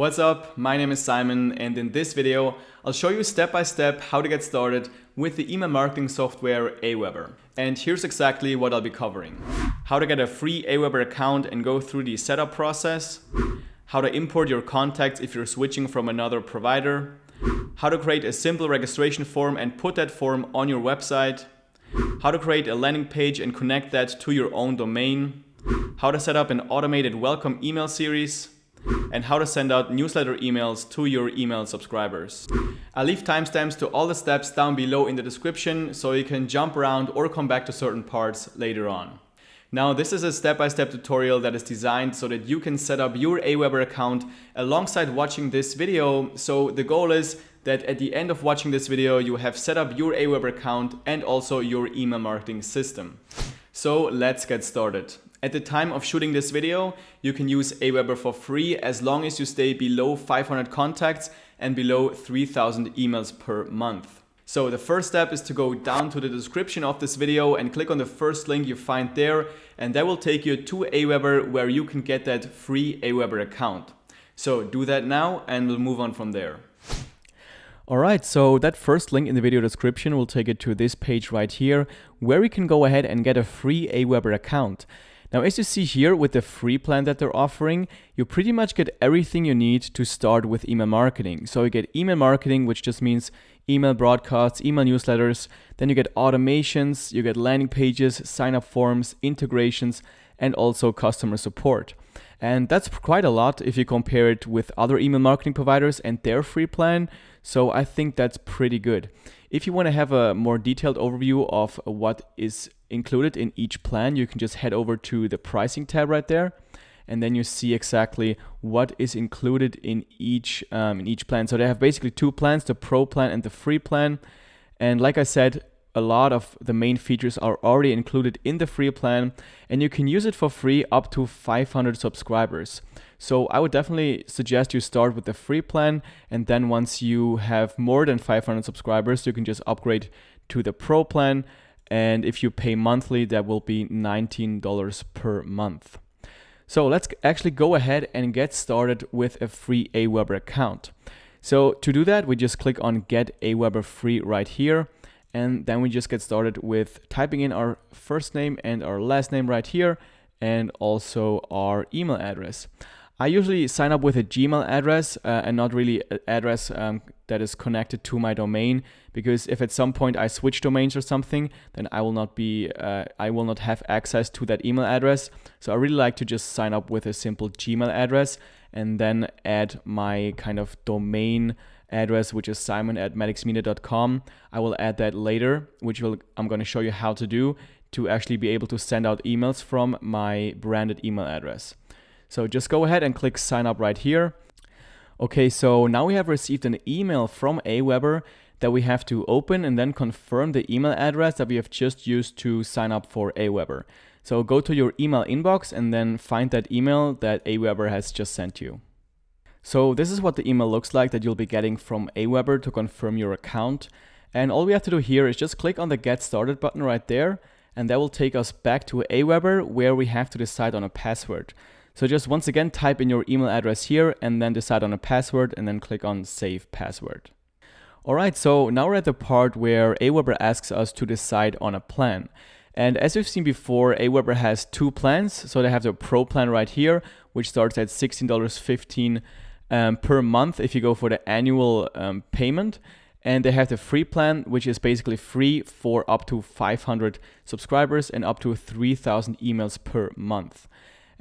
What's up? My name is Simon, and in this video, I'll show you step by step how to get started with the email marketing software AWeber. And here's exactly what I'll be covering. How to get a free AWeber account and go through the setup process. How to import your contacts if you're switching from another provider. How to create a simple registration form and put that form on your website. How to create a landing page and connect that to your own domain. How to set up an automated welcome email series. And how to send out newsletter emails to your email subscribers. I'll leave timestamps to all the steps down below in the description so you can jump around or come back to certain parts later on. Now, this is a step-by-step tutorial that is designed so that you can set up your AWeber account alongside watching this video. So the goal is that at the end of watching this video, you have set up your AWeber account and also your email marketing system. So let's get started. At the time of shooting this video, you can use AWeber for free as long as you stay below 500 contacts and below 3,000 emails per month. So the first step is to go down to the description of this video and click on the first link you find there, and that will take you to AWeber where you can get that free AWeber account. So do that now and we'll move on from there. Alright, so that first link in the video description will take you to this page right here where you can go ahead and get a free AWeber account. Now, as you see here with the free plan that they're offering, you pretty much get everything you need to start with email marketing. So you get email marketing, which just means email broadcasts, email newsletters. Then you get automations, you get landing pages, sign-up forms, integrations, and also customer support. And that's quite a lot if you compare it with other email marketing providers and their free plan. So I think that's pretty good. If you want to have a more detailed overview of what is included in each plan, you can just head over to the pricing tab right there, and then you see exactly what is included in each plan. So they have basically two plans, the Pro plan and the free plan. And like I said, a lot of the main features are already included in the free plan, and you can use it for free up to 500 subscribers. So I would definitely suggest you start with the free plan, and then once you have more than 500 subscribers, you can just upgrade to the Pro plan. And if you pay monthly, that will be $19 per month. So let's actually go ahead and get started with a free AWeber account. So to do that, we just click on Get AWeber Free right here. And then we just get started with typing in our first name and our last name right here, and also our email address. I usually sign up with a Gmail address and not really an address that is connected to my domain, because if at some point I switch domains or something, then I will not have access to that email address. So I really like to just sign up with a simple Gmail address and then add my kind of domain address, which is simon@medixmedia.com. I will add that later, I'm going to show you how to do to actually be able to send out emails from my branded email address. So just go ahead and click sign up right here. Okay, so now we have received an email from AWeber that we have to open and then confirm the email address that we have just used to sign up for AWeber. So go to your email inbox and then find that email that AWeber has just sent you. So this is what the email looks like that you'll be getting from AWeber to confirm your account. And all we have to do here is just click on the Get Started button right there, and that will take us back to AWeber where we have to decide on a password. So just once again, type in your email address here and then decide on a password and then click on Save Password. Alright, so now we're at the part where AWeber asks us to decide on a plan. And as we've seen before, AWeber has two plans. So they have the Pro plan right here, which starts at $16.15 per month if you go for the annual payment. And they have the free plan, which is basically free for up to 500 subscribers and up to 3,000 emails per month.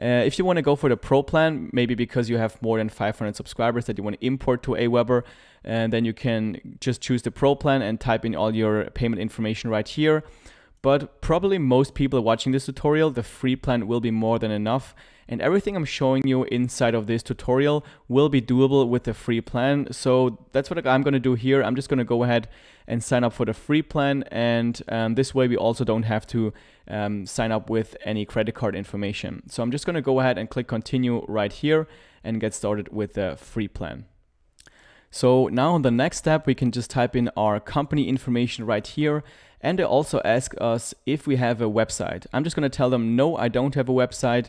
If you want to go for the Pro plan, maybe because you have more than 500 subscribers that you want to import to AWeber, then you can just choose the Pro plan and type in all your payment information right here. But probably most people watching this tutorial, the free plan will be more than enough. And everything I'm showing you inside of this tutorial will be doable with the free plan. So that's what I'm going to do here. I'm just going to go ahead and sign up for the free plan. And this way we also don't have to sign up with any credit card information. So I'm just going to go ahead and click continue right here and get started with the free plan. So now on the next step, we can just type in our company information right here. And they also ask us if we have a website. I'm just going to tell them, no, I don't have a website.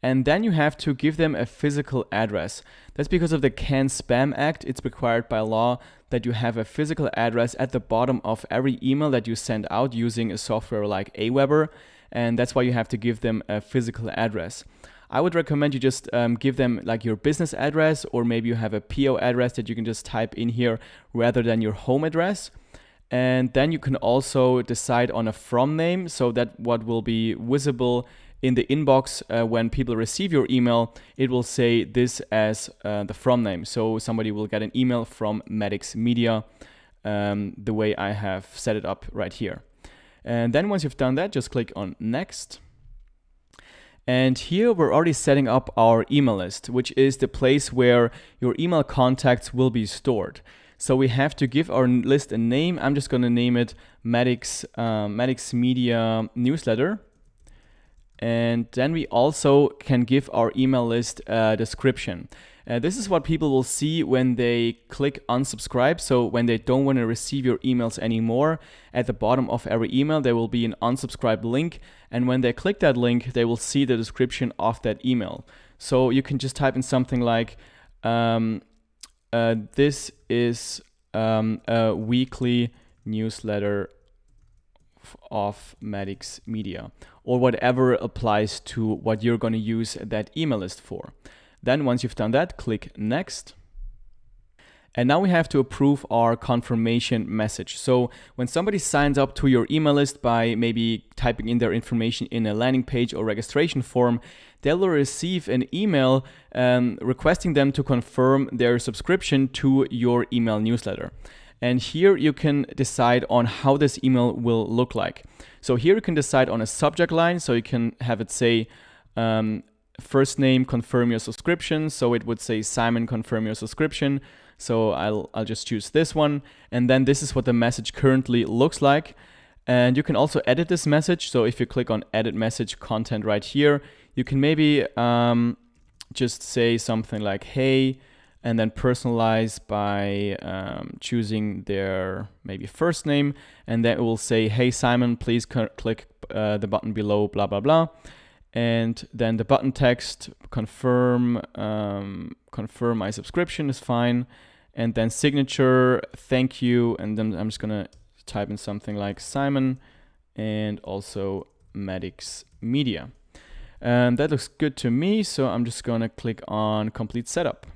And then you have to give them a physical address. That's because of the Can Spam Act. It's required by law that you have a physical address at the bottom of every email that you send out using a software like AWeber. And that's why you have to give them a physical address. I would recommend you just give them like your business address, or maybe you have a PO address that you can just type in here rather than your home address. And then you can also decide on a from name, so that what will be visible in the inbox when people receive your email, it will say this as the from name. So somebody will get an email from Madix Media, the way I have set it up right here. And then once you've done that, just click on next. And here we're already setting up our email list, which is the place where your email contacts will be stored. So we have to give our list a name. I'm just going to name it Madix Media Newsletter. And then we also can give our email list a description. This is what people will see when they click unsubscribe. So when they don't want to receive your emails anymore, at the bottom of every email, there will be an unsubscribe link. And when they click that link, they will see the description of that email. So you can just type in something like, this is a weekly newsletter of Madix Media, or whatever applies to what you're going to use that email list for. Then once you've done that, click next. And now we have to approve our confirmation message. So when somebody signs up to your email list by maybe typing in their information in a landing page or registration form, they will receive an email requesting them to confirm their subscription to your email newsletter. And here you can decide on how this email will look like. So here you can decide on a subject line. So you can have it say, first name, confirm your subscription. So it would say, Simon, confirm your subscription. So I'll just choose this one. And then this is what the message currently looks like. And you can also edit this message. So if you click on edit message content right here, you can maybe just say something like, hey, and then personalize by choosing their maybe first name. And then it will say, hey, Simon, please click the button below, blah, blah, blah. And then the button text, confirm my subscription is fine. And then signature, thank you. And then I'm just gonna type in something like Simon and also Madix Media. And that looks good to me. So I'm just gonna click on complete setup.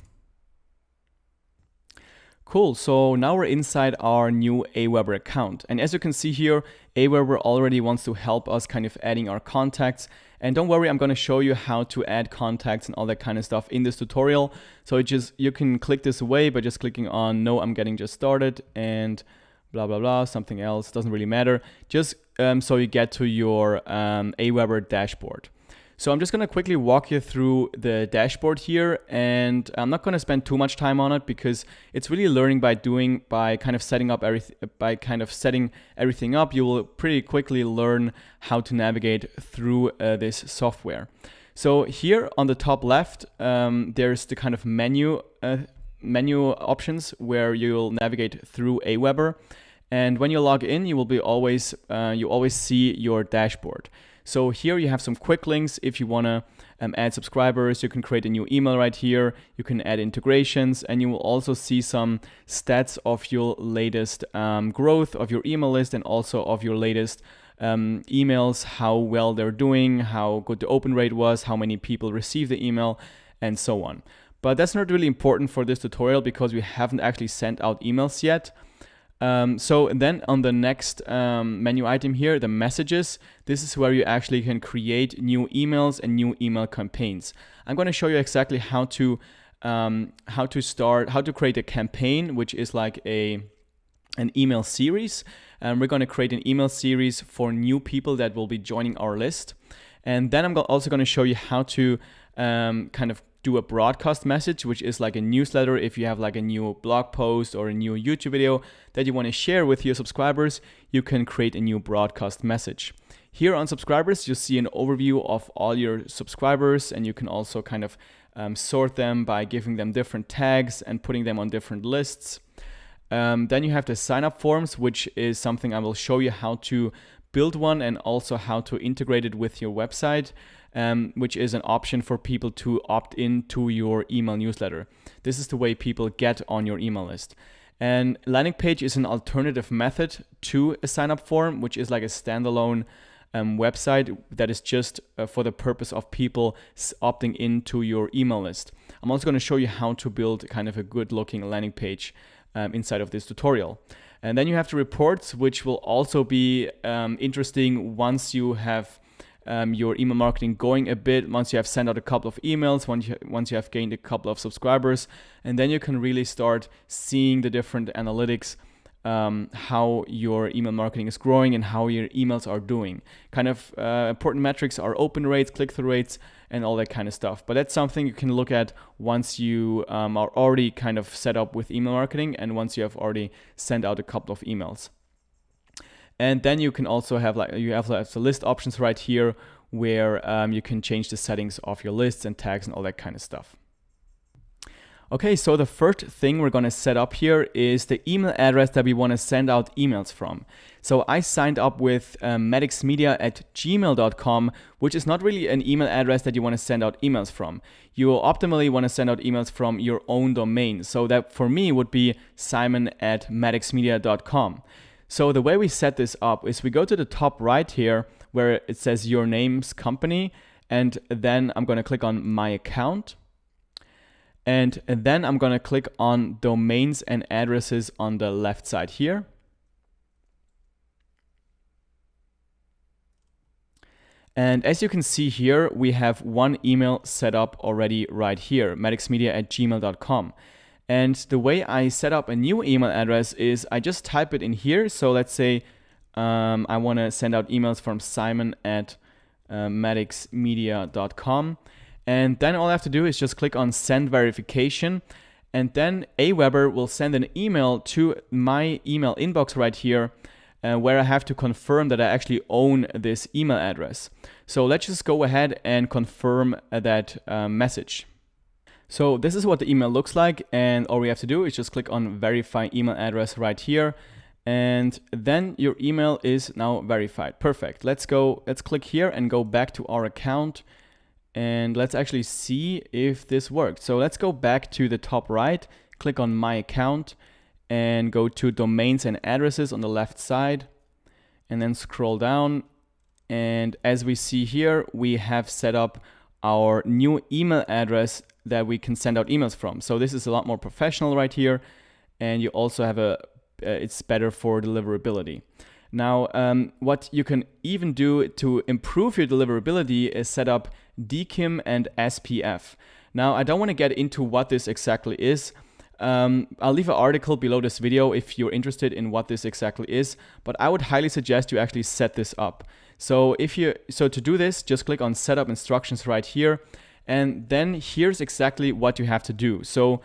Cool, so now we're inside our new AWeber account. And as you can see here, AWeber already wants to help us kind of adding our contacts. And don't worry, I'm gonna show you how to add contacts and all that kind of stuff in this tutorial. So you can click this away by just clicking on no, I'm getting just started and blah, blah, blah, something else, doesn't really matter. Just so you get to your AWeber dashboard. So I'm just going to quickly walk you through the dashboard here, and I'm not going to spend too much time on it because it's really learning by doing, by kind of setting everything up. You will pretty quickly learn how to navigate through this software. So here on the top left, there's the kind of menu options where you'll navigate through AWeber. And when you log in, you will always see your dashboard. So here you have some quick links. If you want to add subscribers, you can create a new email right here. You can add integrations, and you will also see some stats of your latest growth of your email list, and also of your latest emails, how well they're doing, how good the open rate was, how many people received the email, and so on. But that's not really important for this tutorial because we haven't actually sent out emails yet. So then on the next menu item here, the messages, this is where you actually can create new emails and new email campaigns. I'm going to show you exactly how to create a campaign, which is like an email series. We're going to create an email series for new people that will be joining our list. And then I'm also going to show you how to kind of do a broadcast message, which is like a newsletter. If you have like a new blog post or a new YouTube video that you want to share with your subscribers, you can create a new broadcast message. Here on subscribers, you'll see an overview of all your subscribers, and you can also kind of sort them by giving them different tags and putting them on different lists. Then you have the sign up forms, which is something I will show you how to build one and also how to integrate it with your website. which is an option for people to opt into your email newsletter. This is the way people get on your email list. And landing page is an alternative method to a sign up form, which is like a standalone website that is just for the purpose of people opting into your email list. I'm also going to show you how to build kind of a good looking landing page inside of this tutorial. And then you have the reports, which will also be interesting once you have your email marketing going a bit, once you have sent out a couple of emails, once you have gained a couple of subscribers, and then you can really start seeing the different analytics, how your email marketing is growing and how your emails are doing. Kind of important metrics are open rates, click-through rates, and all that kind of stuff. But that's something you can look at once you are already kind of set up with email marketing and once you have already sent out a couple of emails. And then you can also have the list options right here where you can change the settings of your lists and tags and all that kind of stuff. Okay, so the first thing we're going to set up here is the email address that we want to send out emails from. So I signed up with maddoxmedia@gmail.com, which is not really an email address that you want to send out emails from. You will optimally want to send out emails from your own domain. So that for me would be simon@maddoxmedia.com. So the way we set this up is we go to the top right here where it says your name's company, and then I'm going to click on my account. And then I'm going to click on domains and addresses on the left side here. And as you can see here, we have one email set up already right here, maddoxmedia@gmail.com. And the way I set up a new email address is I just type it in here. So let's say I want to send out emails from simon@maddoxmedia.com. And then all I have to do is just click on send verification. And then AWeber will send an email to my email inbox right here where I have to confirm that I actually own this email address. So let's just go ahead and confirm that message. So this is what the email looks like, and all we have to do is just click on verify email address right here, and then your email is now verified. Perfect. Let's click here and go back to our account, and let's actually see if this worked. So let's go back to the top right, click on my account, and go to domains and addresses on the left side, and then scroll down. And as we see here, we have set up our new email address that we can send out emails from. So this is a lot more professional right here, and you also have it's better for deliverability. Now, what you can even do to improve your deliverability is set up DKIM and SPF. Now, I don't want to get into what this exactly is. I'll leave an article below this video if you're interested in what this exactly is, but I would highly suggest you actually set this up. So to do this, just click on setup instructions right here, and then here's exactly what you have to do. So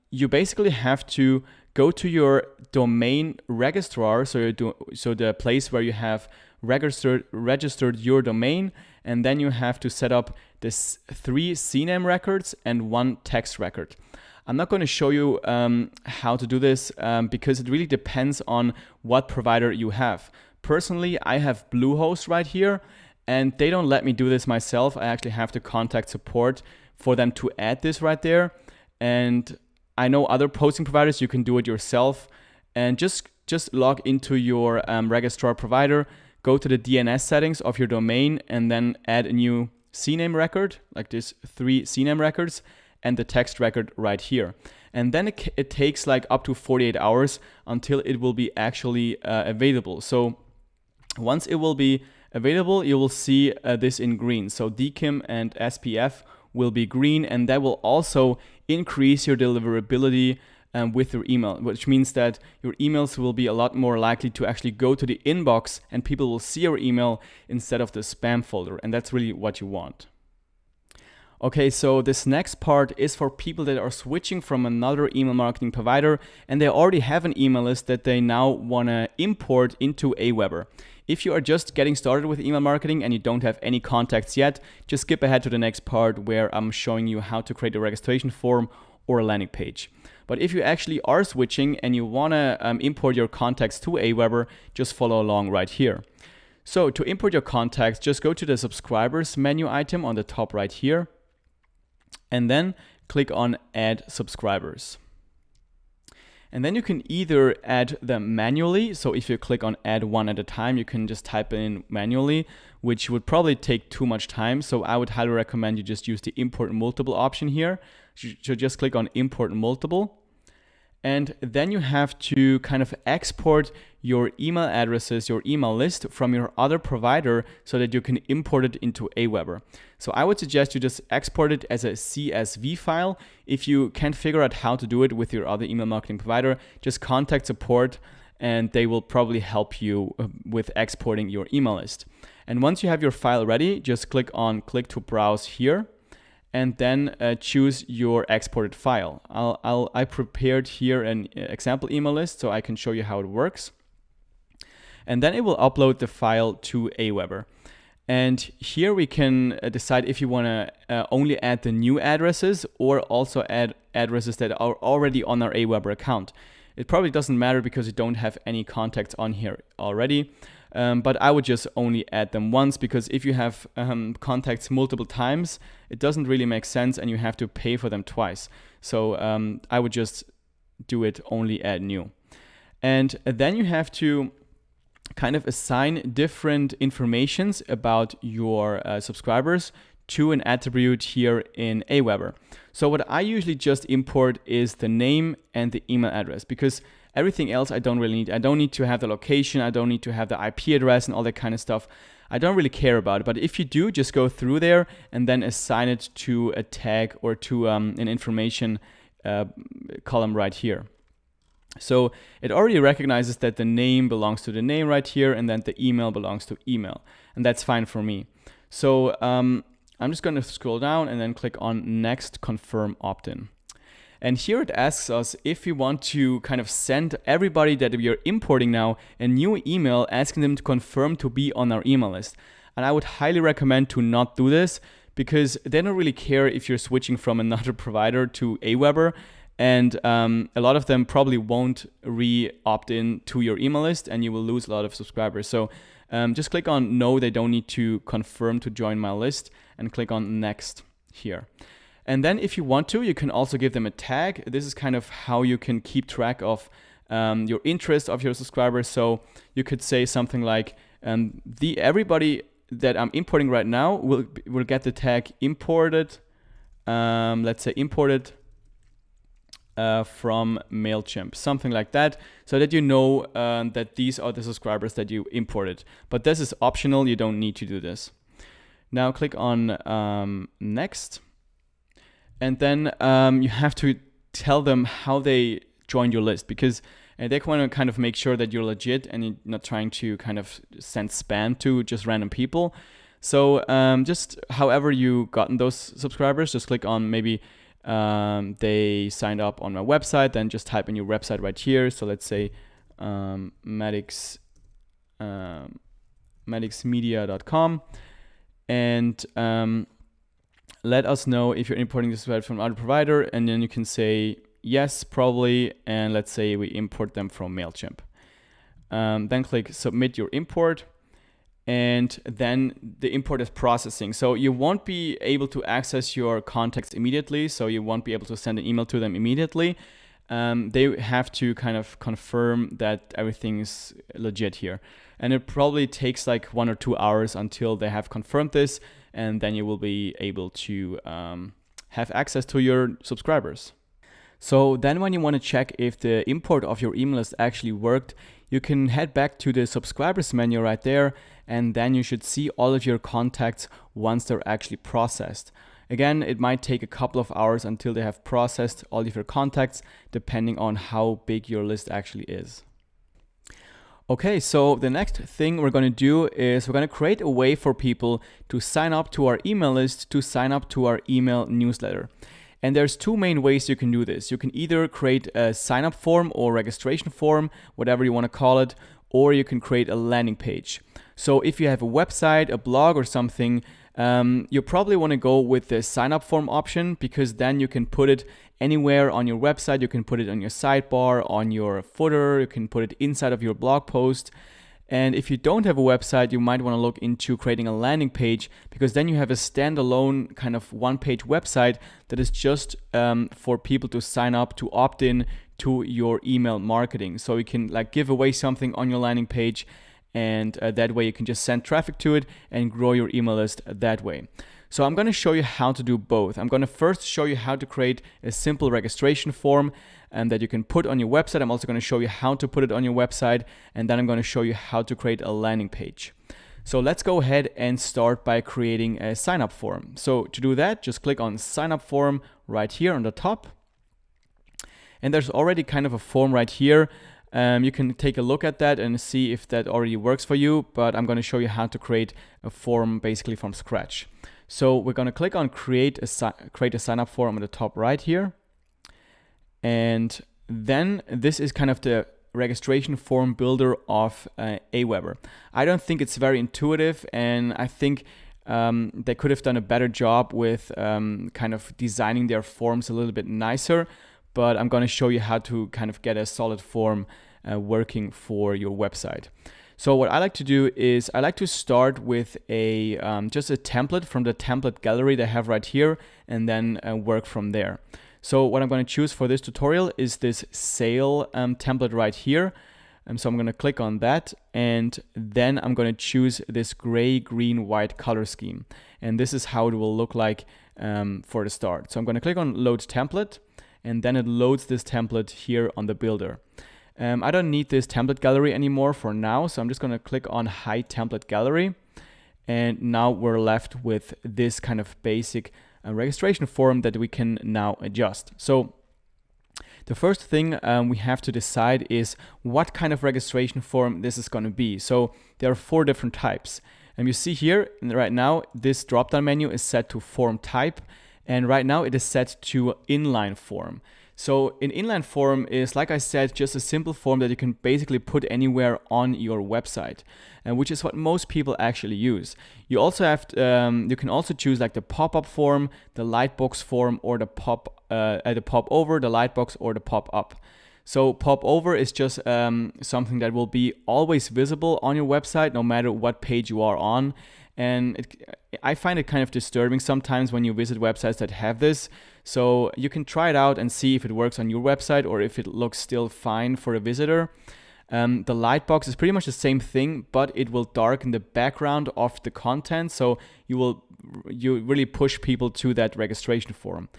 you basically have to go to your domain registrar, so the place where you have registered your domain, and then you have to set up this 3 CNAME records and 1 text record. I'm not going to show you how to do this because it really depends on what provider you have. Personally, I have Bluehost right here, and they don't let me do this myself. I actually have to contact support for them to add this right there. And I know other hosting providers, you can do it yourself. And just log into your registrar provider, go to the DNS settings of your domain, and then add a new CNAME record, like this 3 CNAME records, and the text record right here. And then it takes like up to 48 hours until it will be actually available. So once it will be available, you will see this in green. So DKIM and SPF will be green, and that will also increase your deliverability with your email, which means that your emails will be a lot more likely to actually go to the inbox and people will see your email instead of the spam folder. And that's really what you want. Okay, so this next part is for people that are switching from another email marketing provider and they already have an email list that they now want to import into AWeber. If you are just getting started with email marketing and you don't have any contacts yet, just skip ahead to the next part where I'm showing you how to create a registration form or a landing page. But if you actually are switching and you want to import your contacts to AWeber, just follow along right here. So to import your contacts, just go to the subscribers menu item on the top right here, and then click on add subscribers. And then you can either add them manually. So if you click on add one at a time, you can just type in manually, which would probably take too much time. So I would highly recommend you just use the import multiple option here. So just click on import multiple. And then you have to kind of export your email addresses, your email list from your other provider so that you can import it into AWeber. So I would suggest you just export it as a CSV file. If you can't figure out how to do it with your other email marketing provider, just contact support and they will probably help you with exporting your email list. And once you have your file ready, just click on click to browse here. And then choose your exported file. I prepared here an example email list so I can show you how it works. And then it will upload the file to AWeber. And here we can decide if you want to only add the new addresses or also add addresses that are already on our AWeber account. It probably doesn't matter because you don't have any contacts on here already. But I would just only add them once, because if you have contacts multiple times, it doesn't really make sense and you have to pay for them twice. So I would just do it only add new. And then you have to kind of assign different informations about your subscribers to an attribute here in AWeber. So what I usually just import is the name and the email address, because everything else I don't really need. I don't need to have the location. I don't need to have the IP address and all that kind of stuff. I don't really care about it. But if you do, just go through there and then assign it to a tag or to an information column right here. So it already recognizes that the name belongs to the name right here and then the email belongs to email. And that's fine for me. So I'm just going to scroll down and then click on Next, Confirm Opt-in. And here it asks us if we want to kind of send everybody that we are importing now a new email asking them to confirm to be on our email list. And I would highly recommend to not do this, because they don't really care if you're switching from another provider to AWeber. And a lot of them probably won't re-opt in to your email list and you will lose a lot of subscribers. So just click on no, they don't need to confirm to join my list, and click on next here. And then if you want to, you can also give them a tag. This is kind of how you can keep track of your interest of your subscribers. So you could say something like, everybody that I'm importing right now will get the tag imported. Let's say imported from MailChimp, something like that, so that you know that these are the subscribers that you imported. But this is optional. You don't need to do this. Now click on next. And then you have to tell them how they joined your list, because they want to kind of make sure that you're legit and you're not trying to kind of send spam to just random people. So just however you gotten those subscribers, just click on maybe they signed up on my website, then just type in your website right here. So let's say medicsmedia.com, and let us know if you're importing this website from another provider, and then you can say yes, probably, and let's say we import them from MailChimp. Then click submit your import, and then the import is processing. So you won't be able to access your contacts immediately, so you won't be able to send an email to them immediately. They have to kind of confirm that everything is legit here. And it probably takes like 1 or 2 hours until they have confirmed this, and then you will be able to have access to your subscribers. So then when you want to check if the import of your email list actually worked, you can head back to the subscribers menu right there, and then you should see all of your contacts once they're actually processed. Again, it might take a couple of hours until they have processed all of your contacts, depending on how big your list actually is. Okay, so the next thing we're going to do is we're going to create a way for people to sign up to our email list, to sign up to our email newsletter. And there's two main ways you can do this. You can either create a sign up form or registration form, whatever you want to call it, or you can create a landing page. So if you have a website, a blog or something, you probably want to go with the sign up form option, because then you can put it anywhere on your website. You can put it on your sidebar, on your footer, you can put it inside of your blog post. And if you don't have a website, you might want to look into creating a landing page, because then you have a standalone kind of one-page website that is just for people to sign up, to opt in to your email marketing. So you can like give away something on your landing page, and that way you can just send traffic to it and grow your email list that way. So I'm going to show you how to do both. I'm going to first show you how to create a simple registration form that you can put on your website. I'm also going to show you how to put it on your website, and then I'm going to show you how to create a landing page. So let's go ahead and start by creating a sign up form. So to do that, just click on sign up form right here on the top. And there's already kind of a form right here. You can take a look at that and see if that already works for you, but I'm going to show you how to create a form basically from scratch. So we're going to click on create a sign up form on the top right here. And then this is kind of the registration form builder of AWeber. I don't think it's very intuitive, and I think they could have done a better job with kind of designing their forms a little bit nicer, but I'm going to show you how to kind of get a solid form working for your website. So what I like to do is I like to start with a just a template from the template gallery they have right here, and then work from there. So what I'm going to choose for this tutorial is this sale template right here. So I'm going to click on that, and then I'm going to choose this gray, green, white color scheme. And this is how it will look like for the start. So I'm going to click on load template, and then it loads this template here on the builder. I don't need this template gallery anymore for now, so I'm just going to click on hide template gallery. And now we're left with this kind of basic registration form that we can now adjust. So the first thing we have to decide is what kind of registration form this is going to be. So there are 4 different types. And you see here right now, this drop-down menu is set to form type. And right now it is set to inline form. So an inline form is, like I said, just a simple form that you can basically put anywhere on your website, which is what most people actually use. You also have you can also choose like the pop-up form, the lightbox form, or the pop over, the lightbox, or the pop-up. So pop over is just something that will be always visible on your website, no matter what page you are on. And I find it kind of disturbing sometimes when you visit websites that have this. So you can try it out and see if it works on your website or if it looks still fine for a visitor. The lightbox is pretty much the same thing, but it will darken the background of the content. So you really push people to that registration form.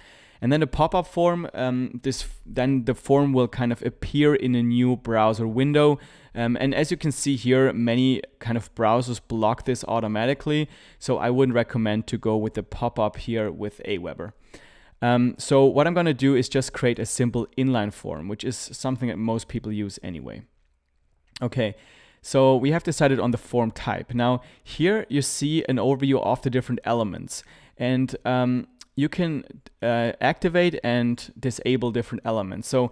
And then the pop-up form, then the form will kind of appear in a new browser window. And as you can see here, many kind of browsers block this automatically. So I wouldn't recommend to go with the pop-up here with AWeber. So what I'm going to do is just create a simple inline form, which is something that most people use anyway. Okay, so we have decided on the form type. Now here you see an overview of the different elements. And you can activate and disable different elements. So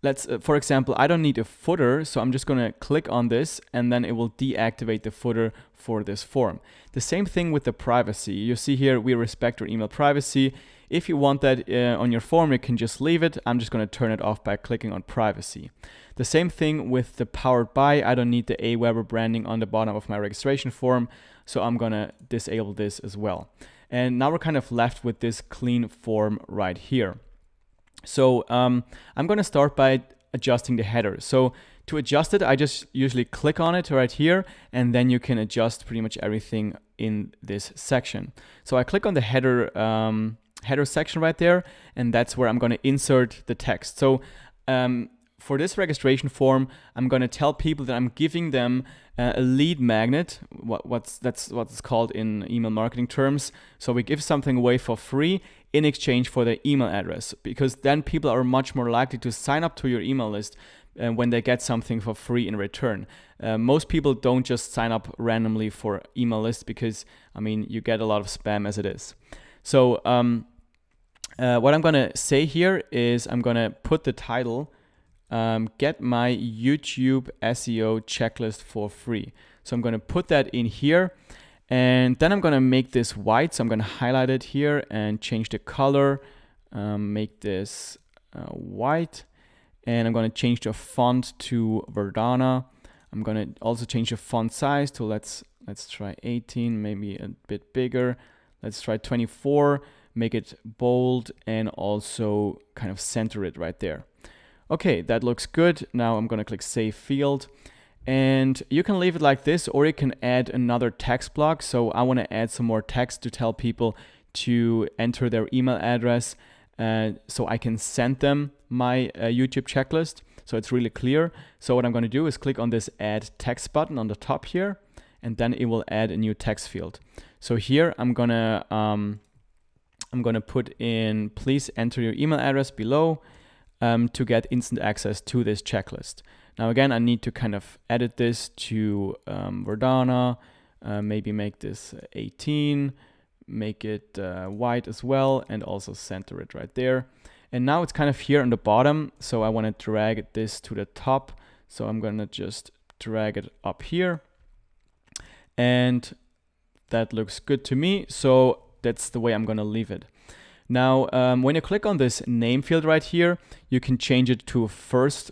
let's, for example, I don't need a footer, so I'm just going to click on this, and then it will deactivate the footer for this form. The same thing with the privacy. You see here, we respect your email privacy. If you want that on your form, you can just leave it. I'm just going to turn it off by clicking on privacy. The same thing with the powered by. I don't need the AWeber branding on the bottom of my registration form, so I'm going to disable this as well. And now we're kind of left with this clean form right here. So I'm going to start by adjusting the header. So to adjust it, I just usually click on it right here, and then you can adjust pretty much everything in this section. So I click on the header section right there, and that's where I'm going to insert the text. So for this registration form, I'm going to tell people that I'm giving them a lead magnet. That's what it's called in email marketing terms. So we give something away for free in exchange for their email address, because then people are much more likely to sign up to your email list when they get something for free in return. Most people don't just sign up randomly for email lists, because I mean, you get a lot of spam as it is. So what I'm going to say here is I'm going to put the title, get my YouTube SEO checklist for free. So I'm going to put that in here, and then I'm going to make this white. So I'm going to highlight it here and change the color, make this white, and I'm going to change the font to Verdana. I'm gonna also change the font size to let's try 18, maybe a bit bigger. Let's try 24, make it bold, and also kind of center it right there. Okay, that looks good. Now I'm gonna click Save Field. And you can leave it like this, or you can add another text block. So I wanna add some more text to tell people to enter their email address so I can send them my YouTube checklist. So it's really clear. So what I'm gonna do is click on this Add Text button on the top here, and then it will add a new text field. So here I'm gonna put in, please enter your email address below to get instant access to this checklist. Now again, I need to kind of edit this to Verdana, maybe make this 18, make it white as well, and also center it right there. And now it's kind of here on the bottom, so I want to drag this to the top. So I'm gonna just drag it up here, and that looks good to me. So that's the way I'm gonna leave it. Now, when you click on this name field right here, you can change it to first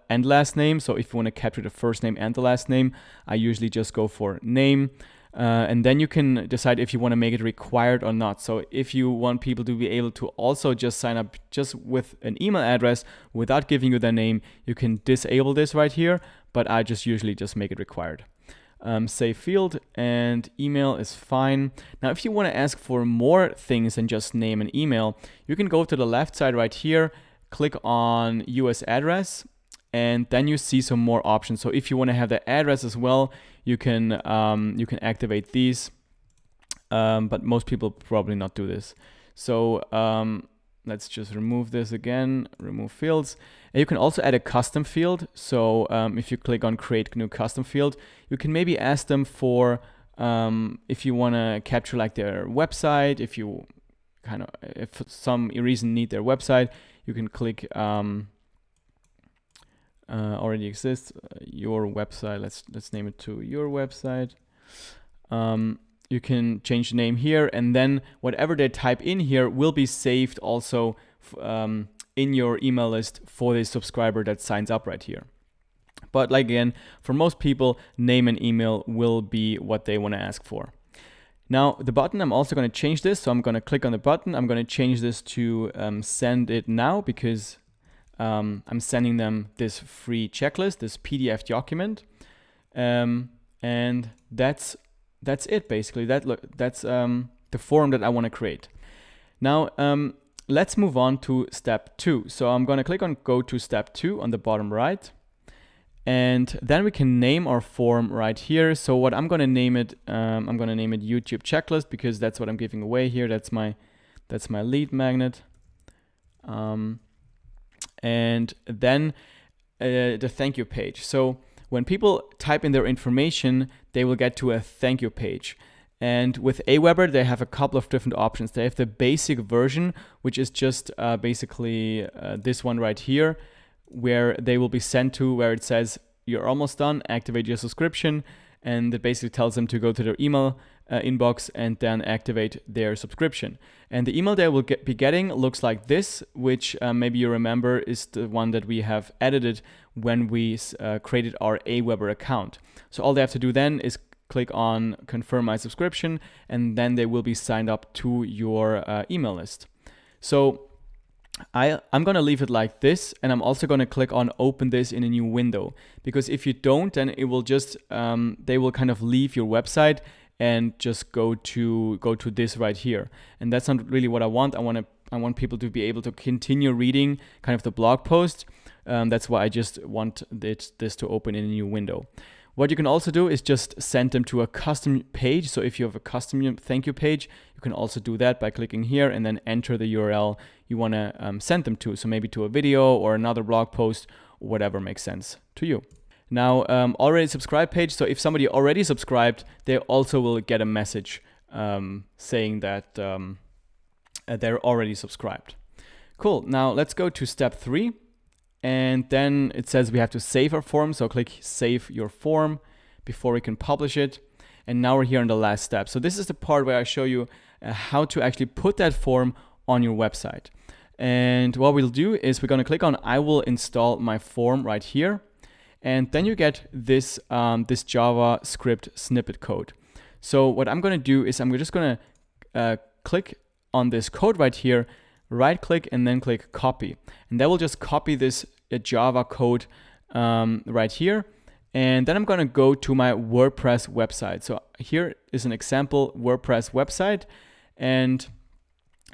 and last name. So if you want to capture the first name and the last name, I usually just go for name. And then you can decide if you want to make it required or not. So if you want people to be able to also just sign up just with an email address without giving you their name, you can disable this right here, but I just usually just make it required. Save field, and email is fine. Now, if you want to ask for more things than just name and email, you can go to the left side right here, click on US address, and then you see some more options. So if you want to have the address as well, you can activate these, but most people probably not do this. So let's just remove this again, remove fields. And you can also add a custom field. So if you click on create new custom field, you can maybe ask them for if you want to capture like their website, if you if for some reason need their website, you can click already exists, your website. Let's name it to your website. You can change the name here, and then whatever they type in here will be saved also in your email list for the subscriber that signs up right here. But like again, for most people, name and email will be what they want to ask for. Now the button, I'm also going to change this. So I'm going to click on the button. I'm going to change this to send it now, because I'm sending them this free checklist, this PDF document, and that's it basically. That's the form that I want to create. Now let's move on to step 2. So I'm going to click on go to step 2 on the bottom right, and then we can name our form right here. So what I'm going to name it, I'm going to name it YouTube checklist, because that's what I'm giving away here. That's my lead magnet. And then the thank you page. So when people type in their information, they will get to a thank you page. And with AWeber, they have a couple of different options. They have the basic version, which is just basically this one right here, where they will be sent to where it says, you're almost done, activate your subscription. And it basically tells them to go to their email inbox and then activate their subscription. And the email they will be getting looks like this, which maybe you remember is the one that we have edited when we created our AWeber account. So all they have to do then is click on confirm my subscription, and then they will be signed up to your email list. So I'm going to leave it like this, and I'm also going to click on open this in a new window, because if you don't, then it will just they will kind of leave your website and just go to this right here, and that's not really what I want. I want people to be able to continue reading kind of the blog post. That's why I just want this to open in a new window. What you can also do is just send them to a custom page. So if you have a custom thank you page, you can also do that by clicking here and then enter the URL you want to send them to. So maybe to a video or another blog post, or whatever makes sense to you. Now, already subscribed page. So if somebody already subscribed, they also will get a message saying that they're already subscribed. Cool. Now let's go to step 3. And then it says we have to save our form. So click save your form before we can publish it. And now we're here on the last step. So this is the part where I show you how to actually put that form on your website. And what we'll do is we're going to click on I will install my form right here. and then you get this, this JavaScript snippet code. So what I'm going to do is I'm just going to click on this code right here, right click and then click copy. And that will just copy this Java code right here. And then I'm going to go to my WordPress website. So here is an example WordPress website. And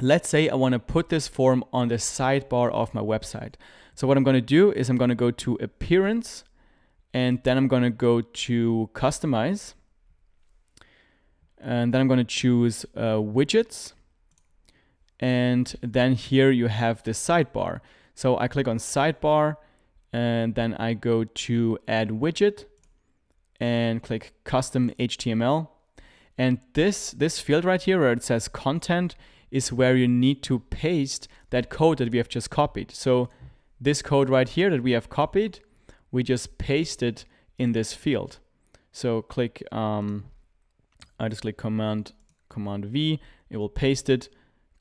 let's say I want to put this form on the sidebar of my website. So what I'm going to do is I'm going to go to Appearance, and then I'm going to go to Customize. And then I'm going to choose Widgets. And then here you have the sidebar. So I click on Sidebar, and then I go to Add Widget and click Custom HTML. And this field right here where it says Content is where you need to paste that code that we have just copied. So this code right here that we have copied, we just paste it in this field. So click, I just click Command V, it will paste it,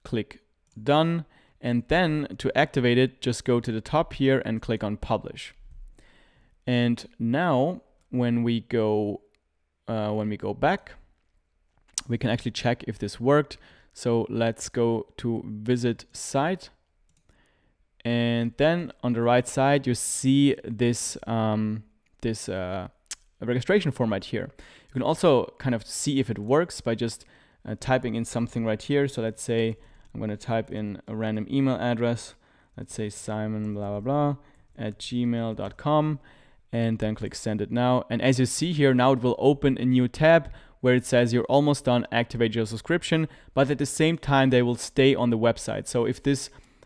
click Done, and then to activate it, just go to the top here and click on Publish. And now when we go back, we can actually check if this worked. So let's go to Visit Site. And then on the right side, you see this, registration form right here. You can also kind of see if it works by just typing in something right here. So let's say I'm going to type in a random email address. Let's say Simon blah blah blah @gmail.com, and then click Send It Now. And as you see here, now it will open a new tab where it says you're almost done, activate your subscription, but at the same time they will stay on the website.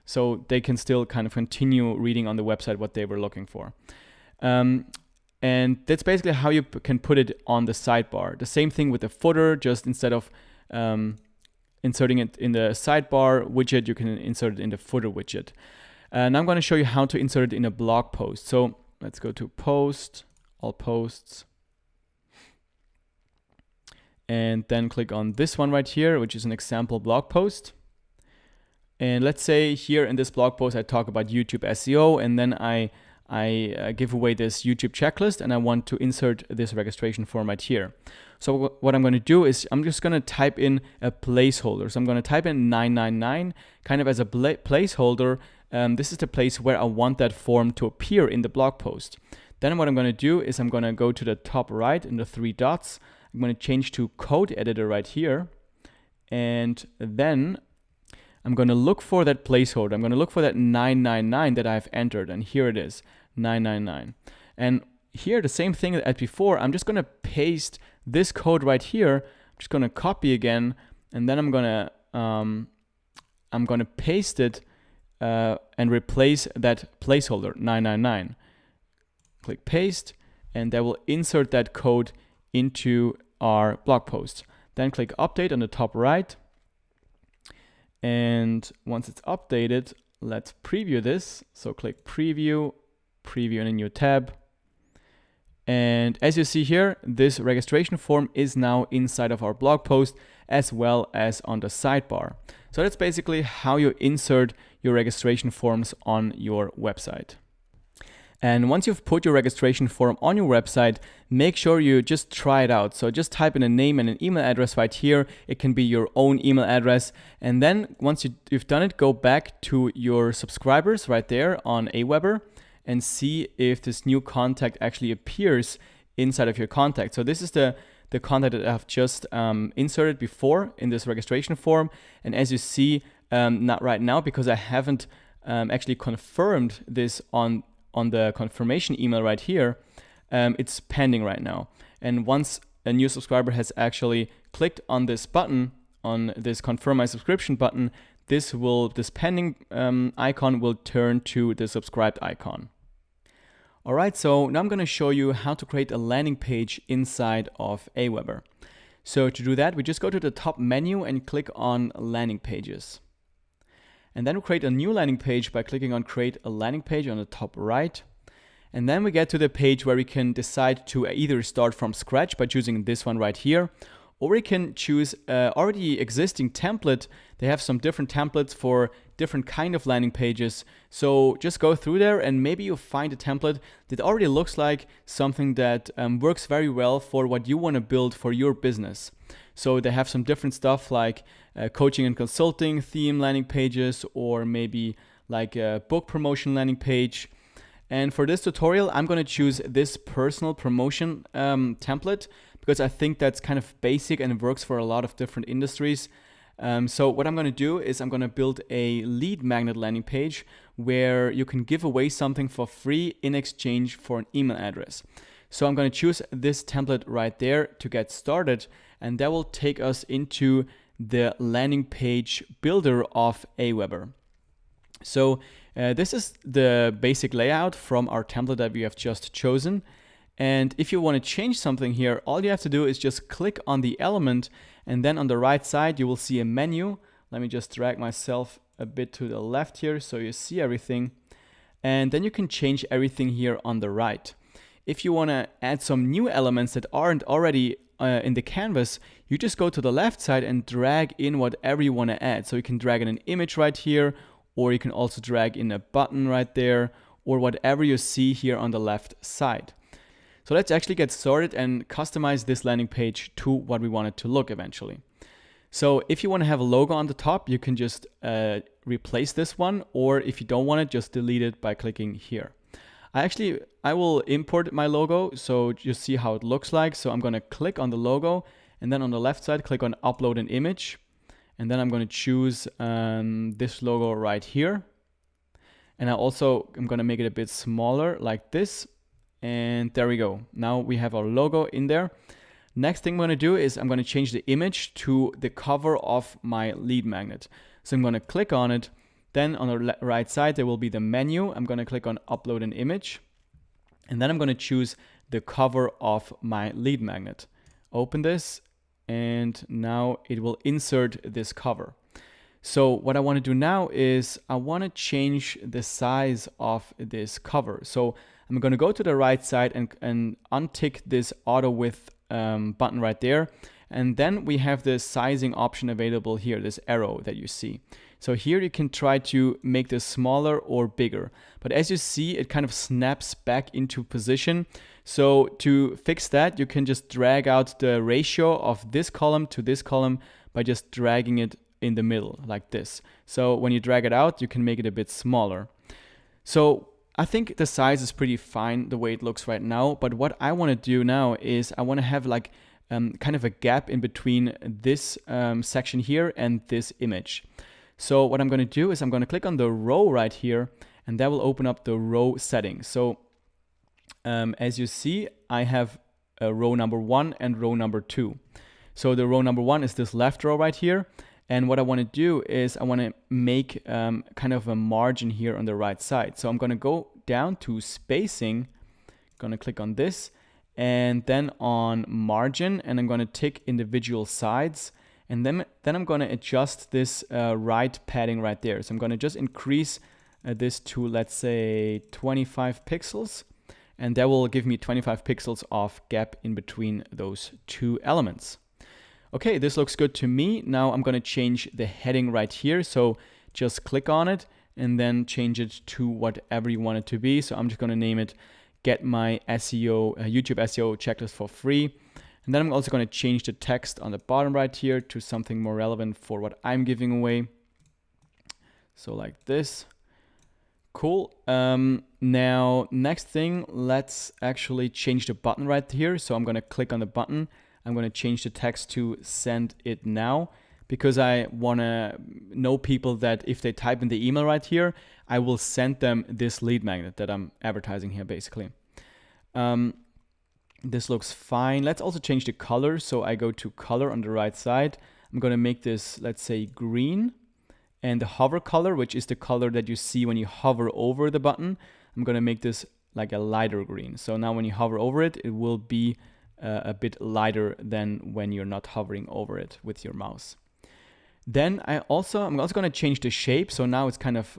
So they can still kind of continue reading on the website what they were looking for. And that's basically how you can put it on the sidebar. The same thing with the footer, just instead of inserting it in the sidebar widget, you can insert it in the footer widget. And I'm going to show you how to insert it in a blog post. So let's go to Post, All Posts, and then click on this one right here, which is an example blog post. And let's say here in this blog post, I talk about YouTube SEO, and then I give away this YouTube checklist, and I want to insert this registration form right here. So what I'm going to do is I'm just going to type in a placeholder. So I'm going to type in 999 kind of as a placeholder. This is the place where I want that form to appear in the blog post. Then what I'm going to do is I'm going to go to the top right in the 3 dots. I'm going to change to Code Editor right here. And then I'm going to look for that placeholder. I'm going to look for that 999 that I've entered. And here it is, 999. And here, the same thing as before, I'm just going to paste this code right here. I'm just going to copy again. And then I'm going to paste it and replace that placeholder, 999. Click Paste, and that will insert that code into our blog post. Then click Update on the top right. And once it's updated, let's preview this. So click Preview, Preview in a new tab. And as you see here, this registration form is now inside of our blog post as well as on the sidebar. So that's basically how you insert your registration forms on your website. And once you've put your registration form on your website, make sure you just try it out. So just type in a name and an email address right here. It can be your own email address. And then once you've done it, go back to your subscribers right there on AWeber and see if this new contact actually appears inside of your contact. So this is the contact that I've just inserted before in this registration form. And as you see, not right now, because I haven't actually confirmed this on the confirmation email right here, it's pending right now. And once a new subscriber has actually clicked on this button, on this confirm my subscription button, this pending icon will turn to the subscribed icon. All right, so now I'm going to show you how to create a landing page inside of AWeber. So to do that, we just go to the top menu and click on landing pages. And then we create a new landing page by clicking on Create a Landing Page on the top right. And then we get to the page where we can decide to either start from scratch by choosing this one right here, or we can choose already existing template. They have some different templates for different kind of landing pages. So just go through there and maybe you find a template that already looks like something that works very well for what you want to build for your business. So they have some different stuff like coaching and consulting theme landing pages, or maybe like a book promotion landing page. And for this tutorial, I'm going to choose this personal promotion template because I think that's kind of basic and it works for a lot of different industries. So what I'm going to do is I'm going to build a lead magnet landing page where you can give away something for free in exchange for an email address. So I'm going to choose this template right there to get started, and that will take us into the landing page builder of AWeber. So this is the basic layout from our template that we have just chosen. And if you want to change something here, all you have to do is just click on the element, and then on the right side you will see a menu. Let me just drag myself a bit to the left here so you see everything. And then you can change everything here on the right. If you want to add some new elements that aren't already in the canvas, you just go to the left side and drag in whatever you want to add. So you can drag in an image right here, or you can also drag in a button right there, or whatever you see here on the left side. So let's actually get started and customize this landing page to what we want it to look eventually. So if you want to have a logo on the top, you can just replace this one, or if you don't want it, just delete it by clicking here. I will import my logo, so just see how it looks like. So I'm going to click on the logo, and then on the left side, click on upload an image. And then I'm going to choose this logo right here. And I'm going to make it a bit smaller like this. And there we go. Now we have our logo in there. Next thing I'm going to do is I'm going to change the image to the cover of my lead magnet. So I'm going to click on it. Then on the right side, there will be the menu. I'm going to click on upload an image. And then I'm going to choose the cover of my lead magnet. Open this, and now it will insert this cover. So what I want to do now is I want to change the size of this cover. So I'm going to go to the right side and untick this auto width button right there. And then we have the sizing option available here, this arrow that you see. So here you can try to make this smaller or bigger. But as you see, it kind of snaps back into position. So to fix that, you can just drag out the ratio of this column to this column by just dragging it in the middle like this. So when you drag it out, you can make it a bit smaller. So I think the size is pretty fine the way it looks right now. But what I want to do now is I want to have like kind of a gap in between this section here and this image. So what I'm going to do is I'm going to click on the row right here, and that will open up the row settings. So as you see, I have row number 1 and row number 2. So the row number 1 is this left row right here. And what I want to do is I want to make kind of a margin here on the right side. So I'm going to go down to spacing, going to click on this, and then on margin, and I'm going to tick individual sides. And then I'm going to adjust this right padding right there. So I'm going to just increase this to, let's say, 25 pixels. And that will give me 25 pixels of gap in between those two elements. Okay, this looks good to me. Now I'm going to change the heading right here. So just click on it and then change it to whatever you want it to be. So I'm just going to name it Get My SEO, YouTube SEO Checklist for Free. And then I'm also going to change the text on the bottom right here to something more relevant for what I'm giving away. So like this. Cool. Now, next thing, let's actually change the button right here. So I'm going to click on the button. I'm going to change the text to send it now, because I want to know people that if they type in the email right here, I will send them this lead magnet that I'm advertising here basically. This looks fine. Let's also change the color. So I go to color on the right side. I'm going to make this, let's say, green. And the hover color, which is the color that you see when you hover over the button, I'm going to make this like a lighter green. So now when you hover over it, it will be a bit lighter than when you're not hovering over it with your mouse. Then I'm also going to change the shape. So now it's kind of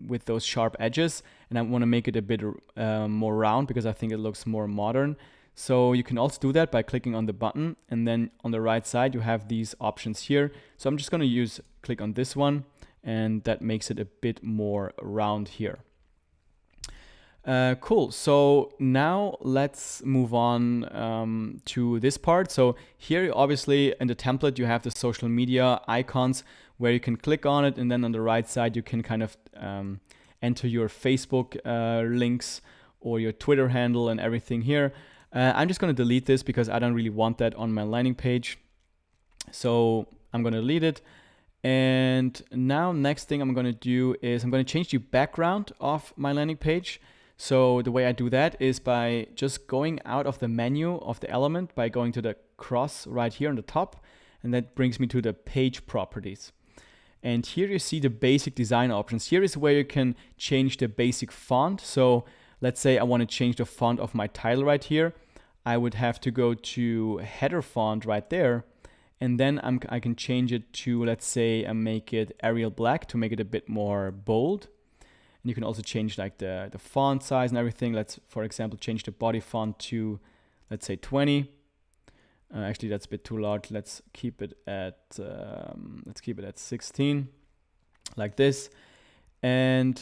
with those sharp edges, and I want to make it a bit more round because I think it looks more modern. So you can also do that by clicking on the button, and then on the right side you have these options here. So I'm just going to click on this one, and that makes it a bit more round here. Cool. So now let's move on to this part. So here, obviously, in the template, you have the social media icons where you can click on it, and then on the right side, you can kind of enter your Facebook links or your Twitter handle and everything here. I'm just going to delete this because I don't really want that on my landing page. So I'm going to delete it. And now next thing I'm going to do is I'm going to change the background of my landing page. So the way I do that is by just going out of the menu of the element, by going to the cross right here on the top, and that brings me to the page properties. And here you see the basic design options. Here is where you can change the basic font. So let's say I want to change the font of my title right here. I would have to go to header font right there. And then I can change it to, let's say, I make it Arial Black to make it a bit more bold. And you can also change like the font size and everything. Let's, for example, change the body font to, let's say, 20. Actually, that's a bit too large. Let's keep it at 16, like this. And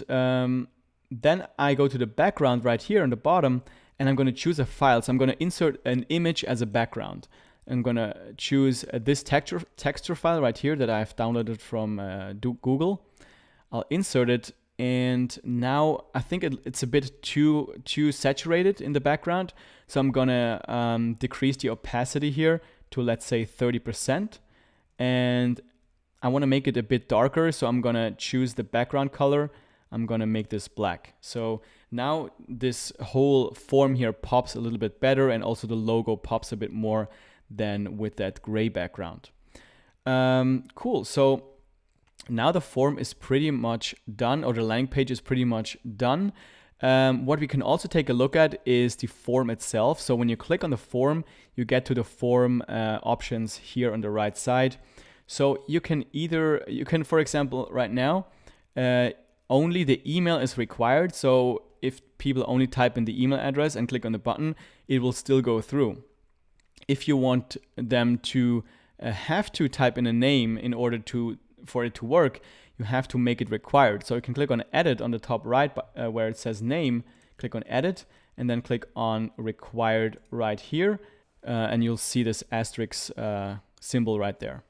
then I go to the background right here on the bottom, and I'm going to choose a file. So I'm going to insert an image as a background. I'm going to choose this texture file right here that I've downloaded from Google. I'll insert it, and now I think it's a bit too saturated in the background. So I'm going to decrease the opacity here to, let's say, 30%. And I want to make it a bit darker, so I'm going to choose the background color. I'm going to make this black. So now this whole form here pops a little bit better, and also the logo pops a bit more than with that gray background. Cool. So now the form is pretty much done, or the landing page is pretty much done. What we can also take a look at is the form itself. So when you click on the form, you get to the form options here on the right side. So you can for example, right now, only the email is required. So if people only type in the email address and click on the button, it will still go through. If you want them to have to type in a name in order for it to work, you have to make it required. So you can click on edit on the top right where it says name, click on edit, and then click on required right here, and you'll see this asterisk symbol right there.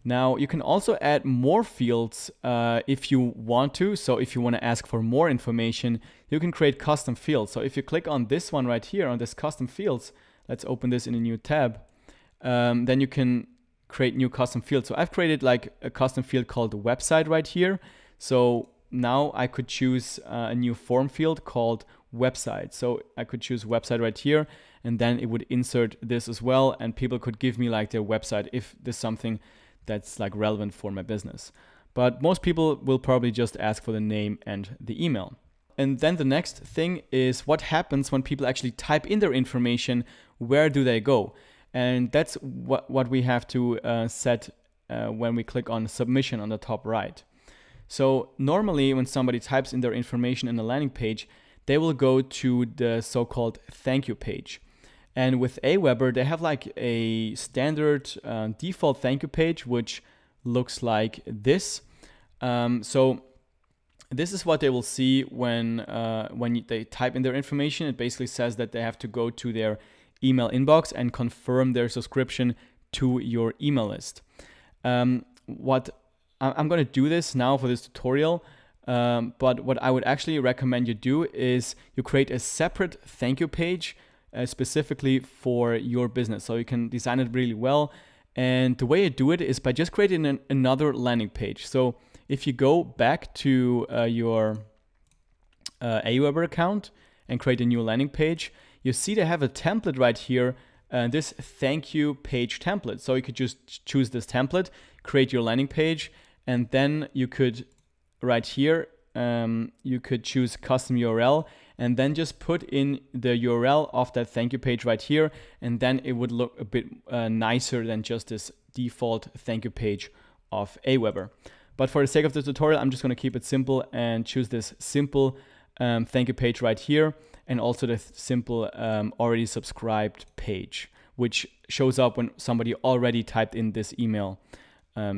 Now you can also add more fields if you want to. So if you want to ask for more information, you can create custom fields. So if you click on this one right here, on this custom fields, let's open this in a new tab, then you can create new custom fields. So I've created like a custom field called website right here. So now I could choose a new form field called website. So I could choose website right here, and then it would insert this as well, and people could give me like their website if there's something that's like relevant for my business. But most people will probably just ask for the name and the email. And then the next thing is what happens when people actually type in their information. Where do they go? And that's what we have to set when we click on submission on the top right. So normally when somebody types in their information in the landing page, they will go to the so-called thank you page. And with AWeber, they have like a standard default thank you page, which looks like this. So this is what they will see when they type in their information. It basically says that they have to go to their email inbox and confirm their subscription to your email list. What I'm going to do this now for this tutorial, but what I would actually recommend you do is you create a separate thank you page specifically for your business. So you can design it really well. And the way you do it is by just creating another landing page. So if you go back to your AWeber account and create a new landing page, you see they have a template right here, this thank you page template. So you could just choose this template, create your landing page, and then you could right here, you could choose custom URL, and then just put in the URL of that thank you page right here, and then it would look a bit nicer than just this default thank you page of AWeber. But for the sake of the tutorial, I'm just going to keep it simple and choose this simple thank you page right here, and also the simple already subscribed page, which shows up when somebody already typed in this email,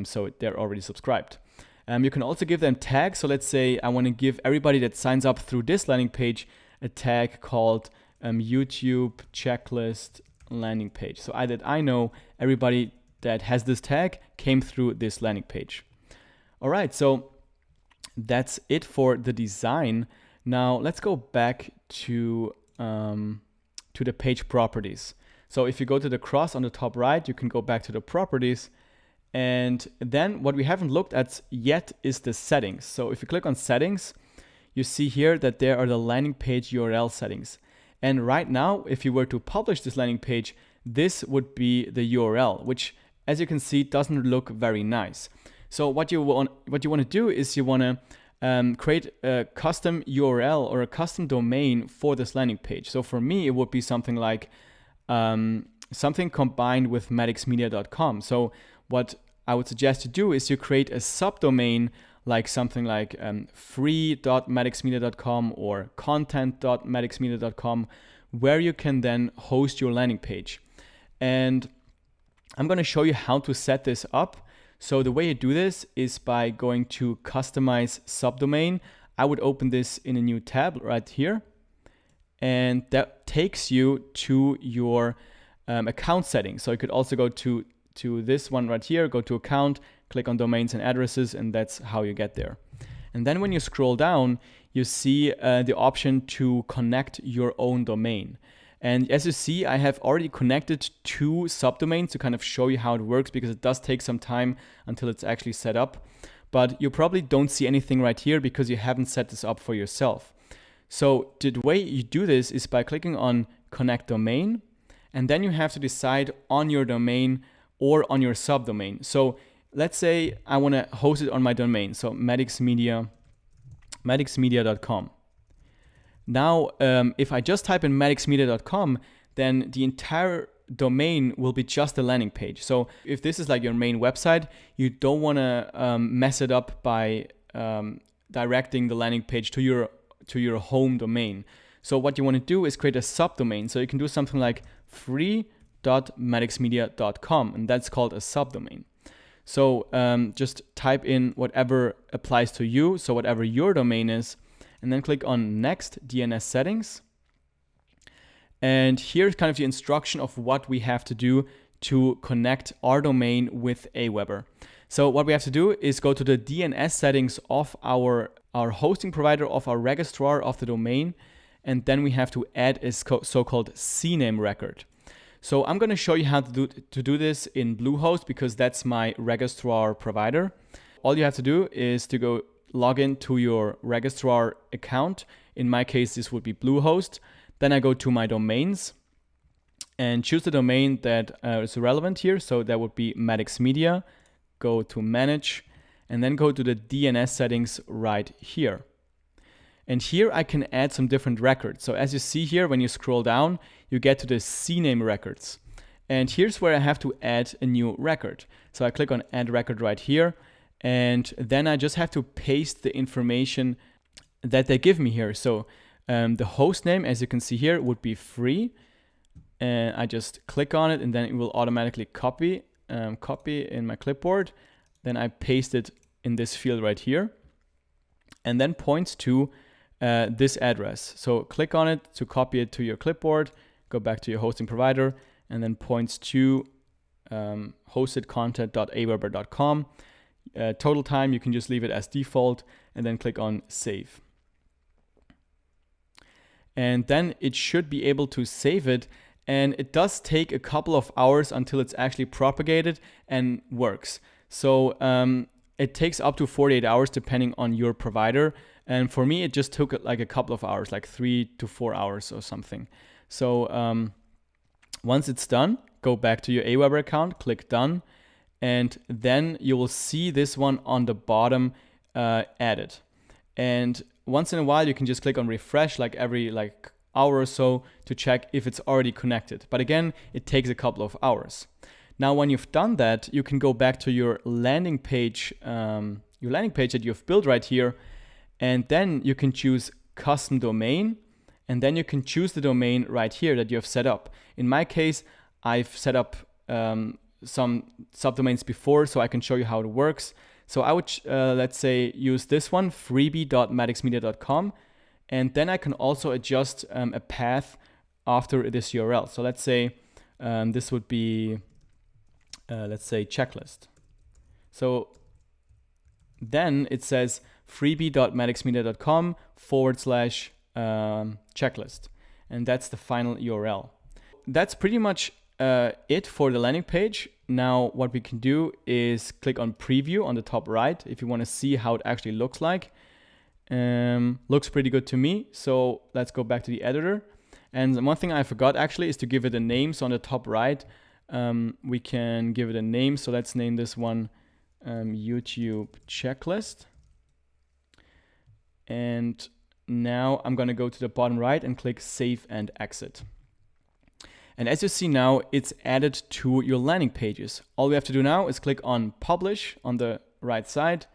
so they're already subscribed. You can also give them tags. So let's say I want to give everybody that signs up through this landing page a tag called YouTube checklist landing page. So I know everybody that has this tag came through this landing page. All right, so that's it for the design. Now let's go back to the page properties. So if you go to the cross on the top right, you can go back to the properties. And then what we haven't looked at yet is the settings. So if you click on settings, you see here that there are the landing page URL settings. And right now, if you were to publish this landing page, this would be the URL, which, as you can see, doesn't look very nice. So what you want to do is you want to create a custom URL or a custom domain for this landing page. So for me, it would be something like something combined with maddoxmedia.com. So what I would suggest you do is you create a subdomain like something like free.maddoxmedia.com or content.maddoxmedia.com, where you can then host your landing page. And I'm going to show you how to set this up. So the way you do this is by going to customize subdomain. I would open this in a new tab right here. And that takes you to your account settings. So you could also go to this one right here, go to account, click on domains and addresses, and that's how you get there. And then when you scroll down, you see the option to connect your own domain. And as you see, I have already connected 2 subdomains to kind of show you how it works, because it does take some time until it's actually set up. But you probably don't see anything right here because you haven't set this up for yourself. So the way you do this is by clicking on connect domain, and then you have to decide on your domain or on your subdomain. So let's say I want to host it on my domain, so maddoxmedia.com. Now, if I just type in maddoxmedia.com, then the entire domain will be just a landing page. So if this is like your main website, you don't want to mess it up by directing the landing page to your home domain. So what you want to do is create a subdomain. So you can do something like free.maddoxmedia.com, and that's called a subdomain. So just type in whatever applies to you, so whatever your domain is, and then click on Next, DNS Settings. And here's kind of the instruction of what we have to do to connect our domain with AWeber. So what we have to do is go to the DNS settings of our hosting provider, of our registrar of the domain, and then we have to add a so-called CNAME record. So I'm going to show you how to do this in Bluehost, because that's my registrar provider. All you have to do is to go log in to your registrar account. In my case, this would be Bluehost. Then I go to my domains and choose the domain that is relevant here. So that would be Maddox Media. Go to Manage, and then go to the DNS settings right here. And here I can add some different records. So as you see here, when you scroll down, you get to the CNAME records. And here's where I have to add a new record. So I click on Add Record right here. And then I just have to paste the information that they give me here. So the host name, as you can see here, would be free. And I just click on it, and then it will automatically copy in my clipboard. Then I paste it in this field right here, and then points to this address. So click on it to copy it to your clipboard, go back to your hosting provider, and then points to hostedcontent.aweber.com. Total time, you can just leave it as default, and then click on Save. And then it should be able to save it. And it does take a couple of hours until it's actually propagated and works. So it takes up to 48 hours depending on your provider. And for me, it just took like a couple of hours, like 3 to 4 hours or something. So once it's done, go back to your AWeber account, click Done. And then you will see this one on the bottom added. And once in a while, you can just click on refresh, like every hour or so, to check if it's already connected. But again, it takes a couple of hours. Now, when you've done that, you can go back to your landing page that you've built right here, and then you can choose custom domain, and then you can choose the domain right here that you have set up. In my case, I've set up some subdomains before, so I can show you how it works. So I would, let's say, use this one, freebie.maddoxmedia.com. And then I can also adjust a path after this URL. So let's say this would be, let's say, checklist. So then it says freebie.maddoxmedia.com/checklist. And that's the final URL. That's pretty much it for the landing page. Now what we can do is click on preview on the top right if you want to see how it actually looks like. Looks pretty good to me. So let's go back to the editor. And one thing I forgot actually is to give it a name. So on the top right, we can give it a name. So let's name this one YouTube checklist. And now I'm going to go to the bottom right and click save and exit. And as you see now, it's added to your landing pages. All we have to do now is click on publish on the right side,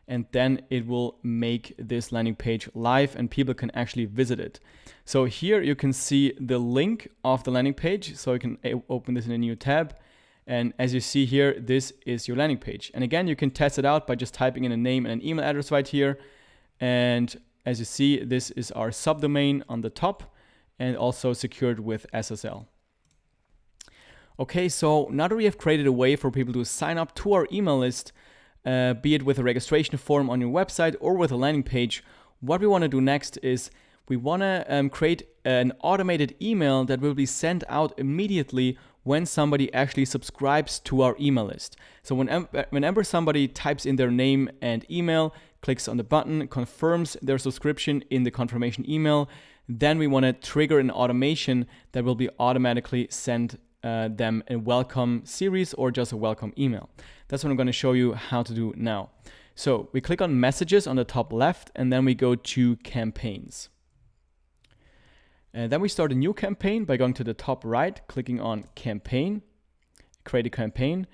and then it will make this landing page live and people can actually visit it. So here you can see the link of the landing page. So you can open this in a new tab. And as you see here, this is your landing page. And again, you can test it out by just typing in a name and an email address right here. And as you see, this is our subdomain on the top and also secured with SSL. Okay, so now that we have created a way for people to sign up to our email list, be it with a registration form on your website or with a landing page, what we want to do next is we want to create an automated email that will be sent out immediately when somebody actually subscribes to our email list. So whenever somebody types in their name and email, clicks on the button, confirms their subscription in the confirmation email, then we want to trigger an automation that will be automatically sent them a welcome series or just a welcome email. That's what I'm going to show you how to do now. So we click on messages on the top left and then we go to campaigns. And then we start a new campaign by going to the top right, clicking on campaign, create a campaign.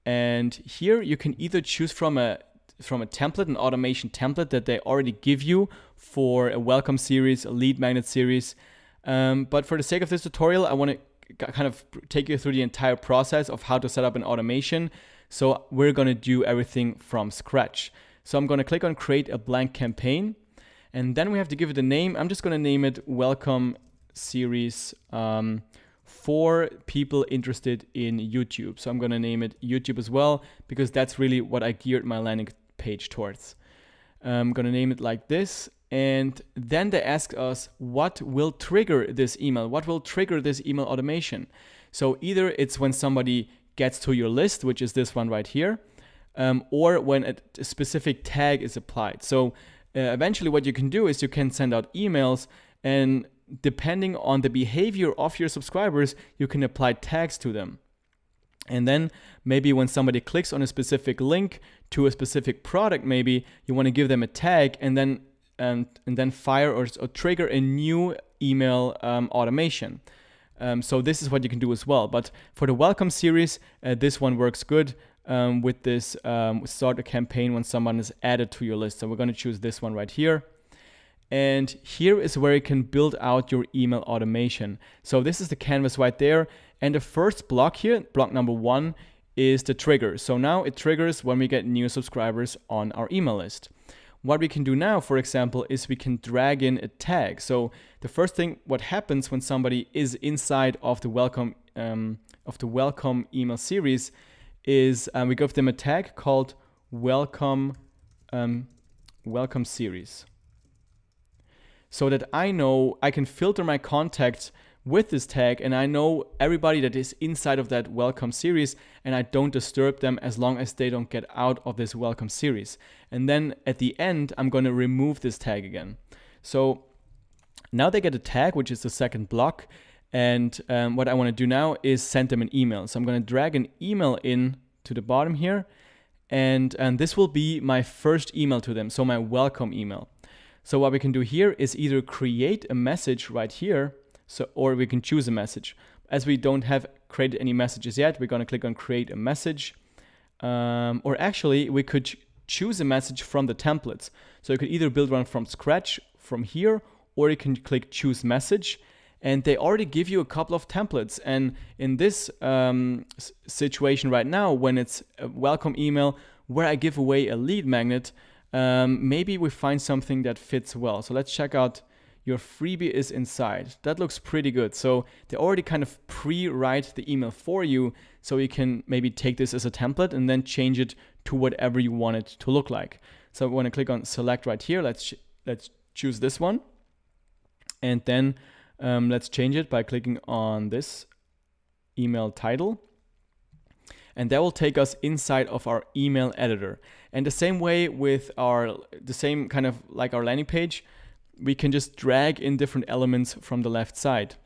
And here you can either choose from a template, an automation template that they already give you for a welcome series, a lead magnet series. But for the sake of this tutorial, I want to kind of take you through the entire process of how to set up an automation. So we're going to do everything from scratch. So I'm going to click on create a blank campaign. And then we have to give it a name. I'm just going to name it welcome series for people interested in YouTube. So I'm going to name it YouTube as well, because that's really what I geared my landing page towards. I'm going to name it like this. And then they ask us what will trigger this email, what will trigger this email automation. So either it's when somebody gets to your list, which is this one right here, or when a specific tag is applied. So eventually what you can do is you can send out emails, and depending on the behavior of your subscribers, you can apply tags to them. And then maybe when somebody clicks on a specific link to a specific product, maybe you want to give them a tag and then fire or trigger a new email automation. So this is what you can do as well. But for the welcome series, this one works good with this start a campaign when someone is added to your list. So we're going to choose this one right here. And here is where you can build out your email automation. So this is the canvas right there. And the first block here, block number 1, is the trigger. So now it triggers when we get new subscribers on our email list. What we can do now, for example, is we can drag in a tag. So the first thing, what happens when somebody is inside of the welcome email series is we give them a tag called welcome series. So that I know I can filter my contacts with this tag, and I know everybody that is inside of that welcome series, and I don't disturb them as long as they don't get out of this welcome series. And then at the end, I'm going to remove this tag again. So now they get a tag, which is the second block. And what I want to do now is send them an email. So I'm going to drag an email in to the bottom here. And this will be my first email to them. So my welcome email. So what we can do here is either create a message right here, or we can choose a message. As we don't have created any messages yet, we're going to click on create a message. Or actually, we could choose a message from the templates. So you could either build one from scratch from here, or you can click choose message. And they already give you a couple of templates. And in this situation right now, when it's a welcome email where I give away a lead magnet, maybe we find something that fits well. So let's check out your freebie is inside. That looks pretty good. So they already kind of pre-write the email for you, so you can maybe take this as a template and then change it to whatever you want it to look like. So I want to click on select right here. Let's choose this one. And then let's change it by clicking on this email title. And that will take us inside of our email editor. And the same way with the same kind of like our landing page, we can just drag in different elements from the left side.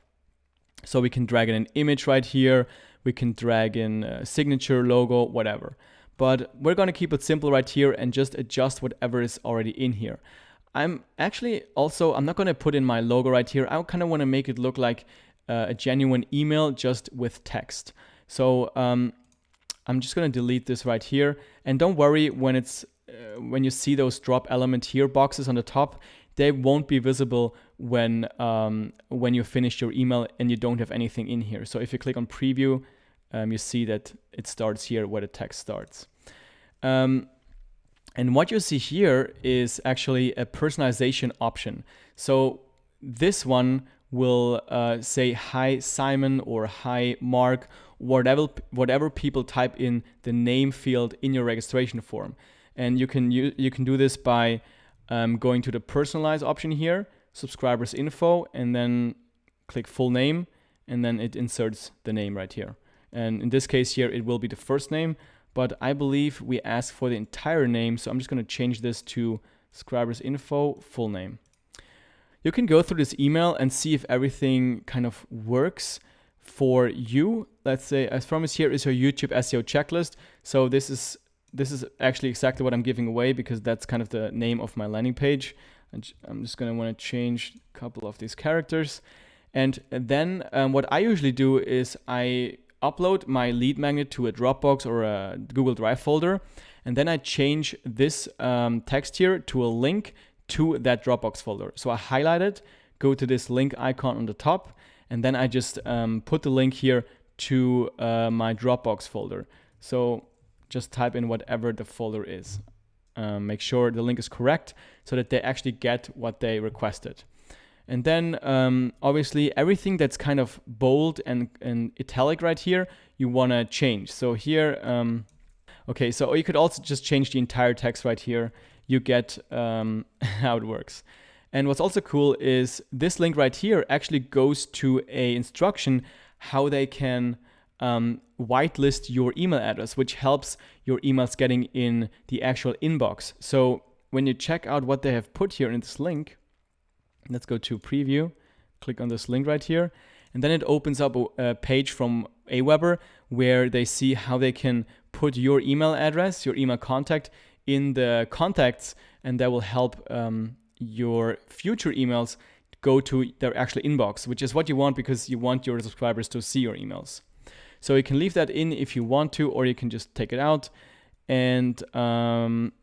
So we can drag in an image right here. We can drag in a signature, logo, whatever. But we're going to keep it simple right here and just adjust whatever is already in here. I'm not going to put in my logo right here. I kind of want to make it look like a genuine email just with text. So I'm just going to delete this right here. And don't worry when you see those drop element here boxes on the top, they won't be visible when you finish your email and you don't have anything in here. So if you click on preview, you see that it starts here where the text starts. And what you see here is actually a personalization option. So this one will say hi Simon or hi Mark, whatever people type in the name field in your registration form. And you can do this by going to the personalize option here, subscribers info, and then click full name, and then it inserts the name right here. And in this case here, it will be the first name, but I believe we ask for the entire name, so I'm just going to change this to subscribers info, full name. You can go through this email and see if everything kind of works for you. Let's say, as promised, here is your YouTube SEO checklist. So this is actually exactly what I'm giving away because that's kind of the name of my landing page. I'm just going to want to change a couple of these characters. And then what I usually do is I upload my lead magnet to a Dropbox or a Google Drive folder. And then I change this text here to a link to that Dropbox folder. So I highlight it, go to this link icon on the top, and then I just put the link here to my Dropbox folder. So just type in whatever the folder is. Make sure the link is correct so that they actually get what they requested. And then obviously everything that's kind of bold and italic right here, you want to change. So here, okay, so you could also just change the entire text right here. You get how it works. And what's also cool is this link right here actually goes to a instruction how they can whitelist your email address, which helps your emails getting in the actual inbox. So when you check out what they have put here in this link, let's go to preview, click on this link right here, and then it opens up a page from AWeber where they see how they can put your email address, your email contact in the contacts, and that will help your future emails go to their actual inbox, which is what you want because you want your subscribers to see your emails. So you can leave that in if you want to, or you can just take it out. And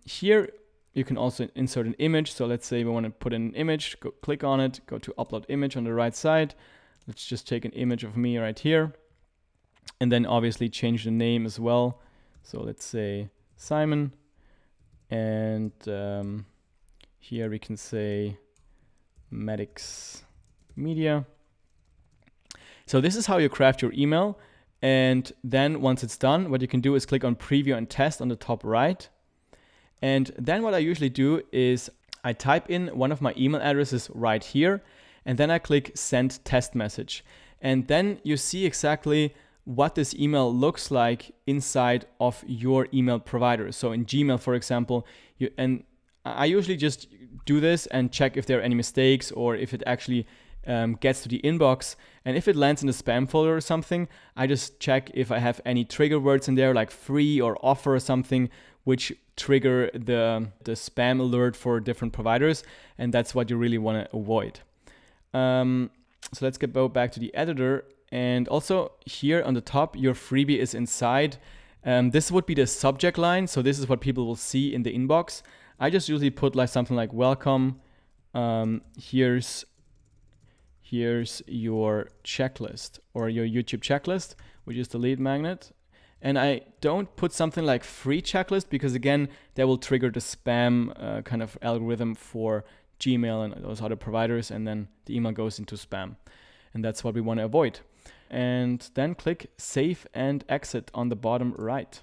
here you can also insert an image. So let's say we want to put in an image, click on it, go to upload image on the right side. Let's just take an image of me right here. And then obviously change the name as well. So let's say Simon. And here we can say Medics Media. So this is how you craft your email. And then once it's done, what you can do is click on preview and test on the top right. And then what I usually do is I type in one of my email addresses right here, and then I click send test message. And then you see exactly what this email looks like inside of your email provider. So in Gmail, for example, and I usually just do this and check if there are any mistakes or if it actually gets to the inbox. And if it lands in the spam folder or something, I just check if I have any trigger words in there like free or offer or something, which trigger the spam alert for different providers. And that's what you really want to avoid. So let's go back to the editor. And also here on the top, your freebie is inside. This would be the subject line. So this is what people will see in the inbox. I just usually put like something like welcome. Here's your checklist or your YouTube checklist, which is the lead magnet. And I don't put something like free checklist because again, that will trigger the spam kind of algorithm for Gmail and those other providers, and then the email goes into spam. And that's what we want to avoid. And then click Save and Exit on the bottom right.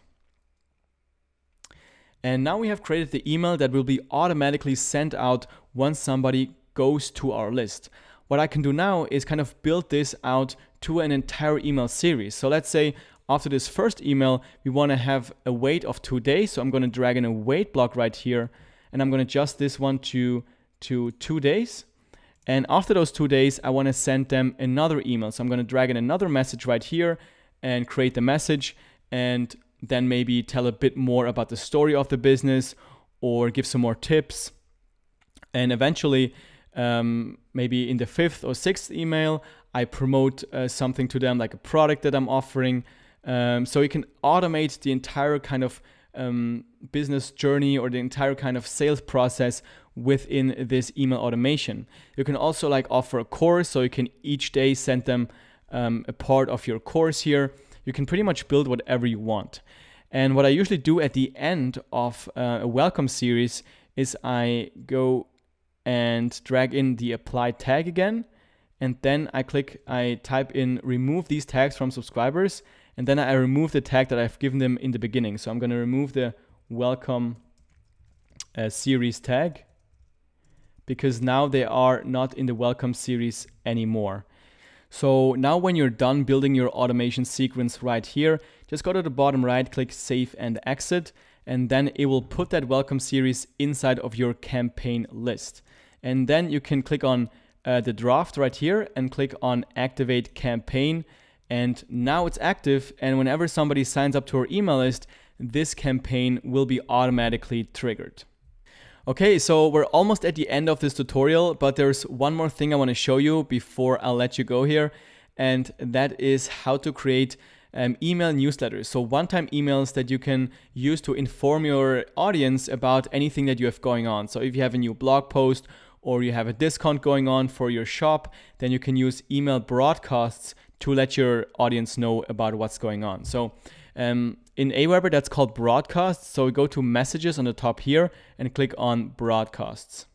And now we have created the email that will be automatically sent out once somebody goes to our list. What I can do now is kind of build this out to an entire email series. So let's say after this first email, we want to have a wait of 2 days. So I'm going to drag in a wait block right here, and I'm going to adjust this one to 2 days. And after those 2 days, I want to send them another email. So I'm going to drag in another message right here and create the message, and then maybe tell a bit more about the story of the business or give some more tips. And eventually, maybe in the 5th or 6th email, I promote something to them, like a product that I'm offering. So you can automate the entire kind of business journey or the entire kind of sales process within this email automation. You can also like offer a course, so you can each day send them a part of your course here. You can pretty much build whatever you want. And what I usually do at the end of a welcome series is I go and drag in the apply tag again, and then I type in remove these tags from subscribers, and then I remove the tag that I've given them in the beginning. So I'm going to remove the welcome series tag, because now they are not in the welcome series anymore. So now when you're done building your automation sequence right here, just go to the bottom right, click Save and Exit, and then it will put that welcome series inside of your campaign list. And then you can click on the draft right here and click on Activate Campaign. And now it's active, and whenever somebody signs up to our email list, this campaign will be automatically triggered. Okay, so we're almost at the end of this tutorial, but there's one more thing I want to show you before I'll let you go here, and that is how to create email newsletters. So one-time emails that you can use to inform your audience about anything that you have going on. So if you have a new blog post or you have a discount going on for your shop, then you can use email broadcasts to let your audience know about what's going on. So in AWeber, that's called broadcasts. So we go to messages on the top here and click on broadcasts.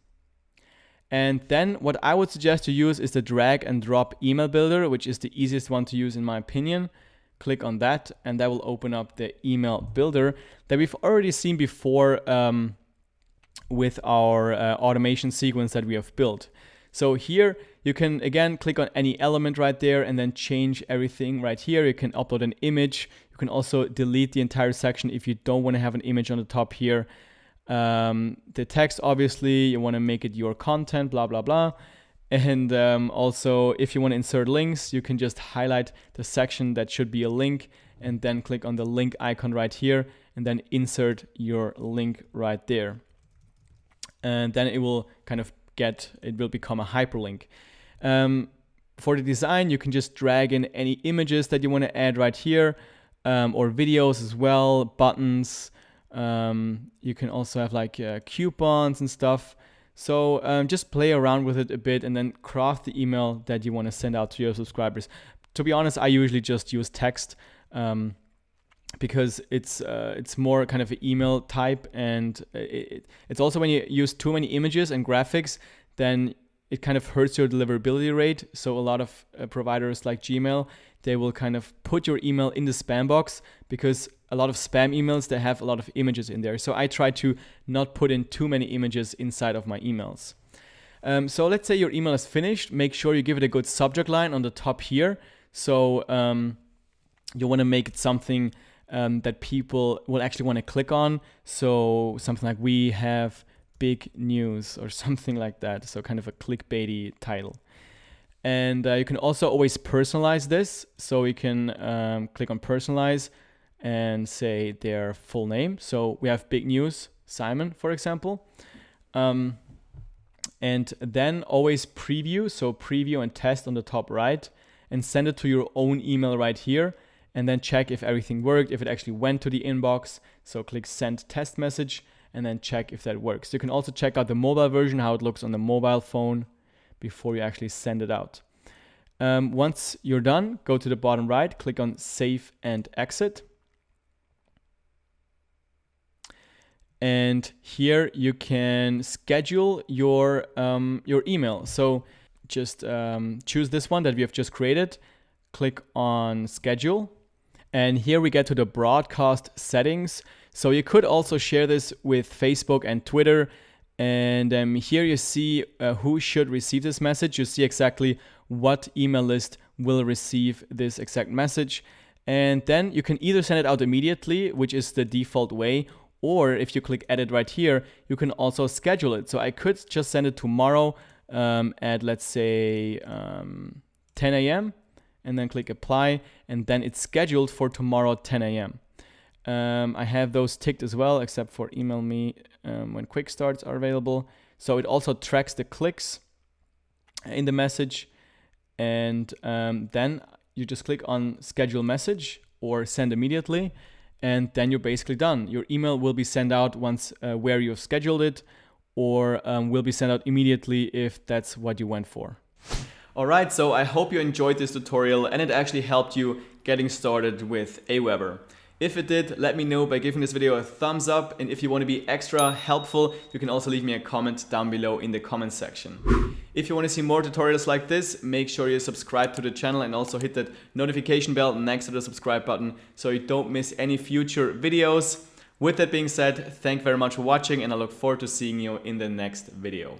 And then what I would suggest to use is the drag and drop email builder, which is the easiest one to use in my opinion. Click on that, and that will open up the email builder that we've already seen before with our automation sequence that we have built. So here you can again click on any element right there and then change everything right here. You can upload an image. You can also delete the entire section if you don't want to have an image on the top here. The text, obviously, you want to make it your content, blah, blah, blah. And also, if you want to insert links, you can just highlight the section that should be a link and then click on the link icon right here and then insert your link right there. And then it will kind of it will become a hyperlink. For the design, you can just drag in any images that you want to add right here, or videos as well, buttons. You can also have like coupons and stuff. So just play around with it a bit and then craft the email that you want to send out to your subscribers. To be honest, I usually just use text because it's more kind of an email type, and it's also when you use too many images and graphics, then it kind of hurts your deliverability rate. So a lot of providers like Gmail, they will kind of put your email in the spam box, because a lot of spam emails, they have a lot of images in there. So I try to not put in too many images inside of my emails. So let's say your email is finished. Make sure you give it a good subject line on the top here. So you want to make it something that people will actually want to click on. So something like "We have big news" or something like that. So kind of a clickbaity title. And you can also always personalize this. So you can click on personalize and say their full name. So we have big news, Simon, for example. And then always preview. So preview and test on the top right, and send it to your own email right here. And then check if everything worked, if it actually went to the inbox. So click send test message and then check if that works. You can also check out the mobile version, how it looks on the mobile phone before you actually send it out. Once you're done, go to the bottom right, click on save and exit. And here you can schedule your email. So just choose this one that we have just created, click on schedule, and here we get to the broadcast settings. So you could also share this with Facebook and Twitter. And here you see who should receive this message. You see exactly what email list will receive this exact message. And then you can either send it out immediately, which is the default way, or if you click edit right here, you can also schedule it. So I could just send it tomorrow at, let's say, 10 a.m. and then click apply, and then it's scheduled for tomorrow 10 a.m. I have those ticked as well, except for email me when quick starts are available. So it also tracks the clicks in the message, and then you just click on schedule message or send immediately, and then you're basically done. Your email will be sent out once where you've scheduled it, or will be sent out immediately if that's what you went for. Alright, so I hope you enjoyed this tutorial and it actually helped you getting started with AWeber. If it did, let me know by giving this video a thumbs up, and if you want to be extra helpful, you can also leave me a comment down below in the comment section. If you want to see more tutorials like this, make sure you subscribe to the channel and also hit that notification bell next to the subscribe button so you don't miss any future videos. With that being said, thank you very much for watching, and I look forward to seeing you in the next video.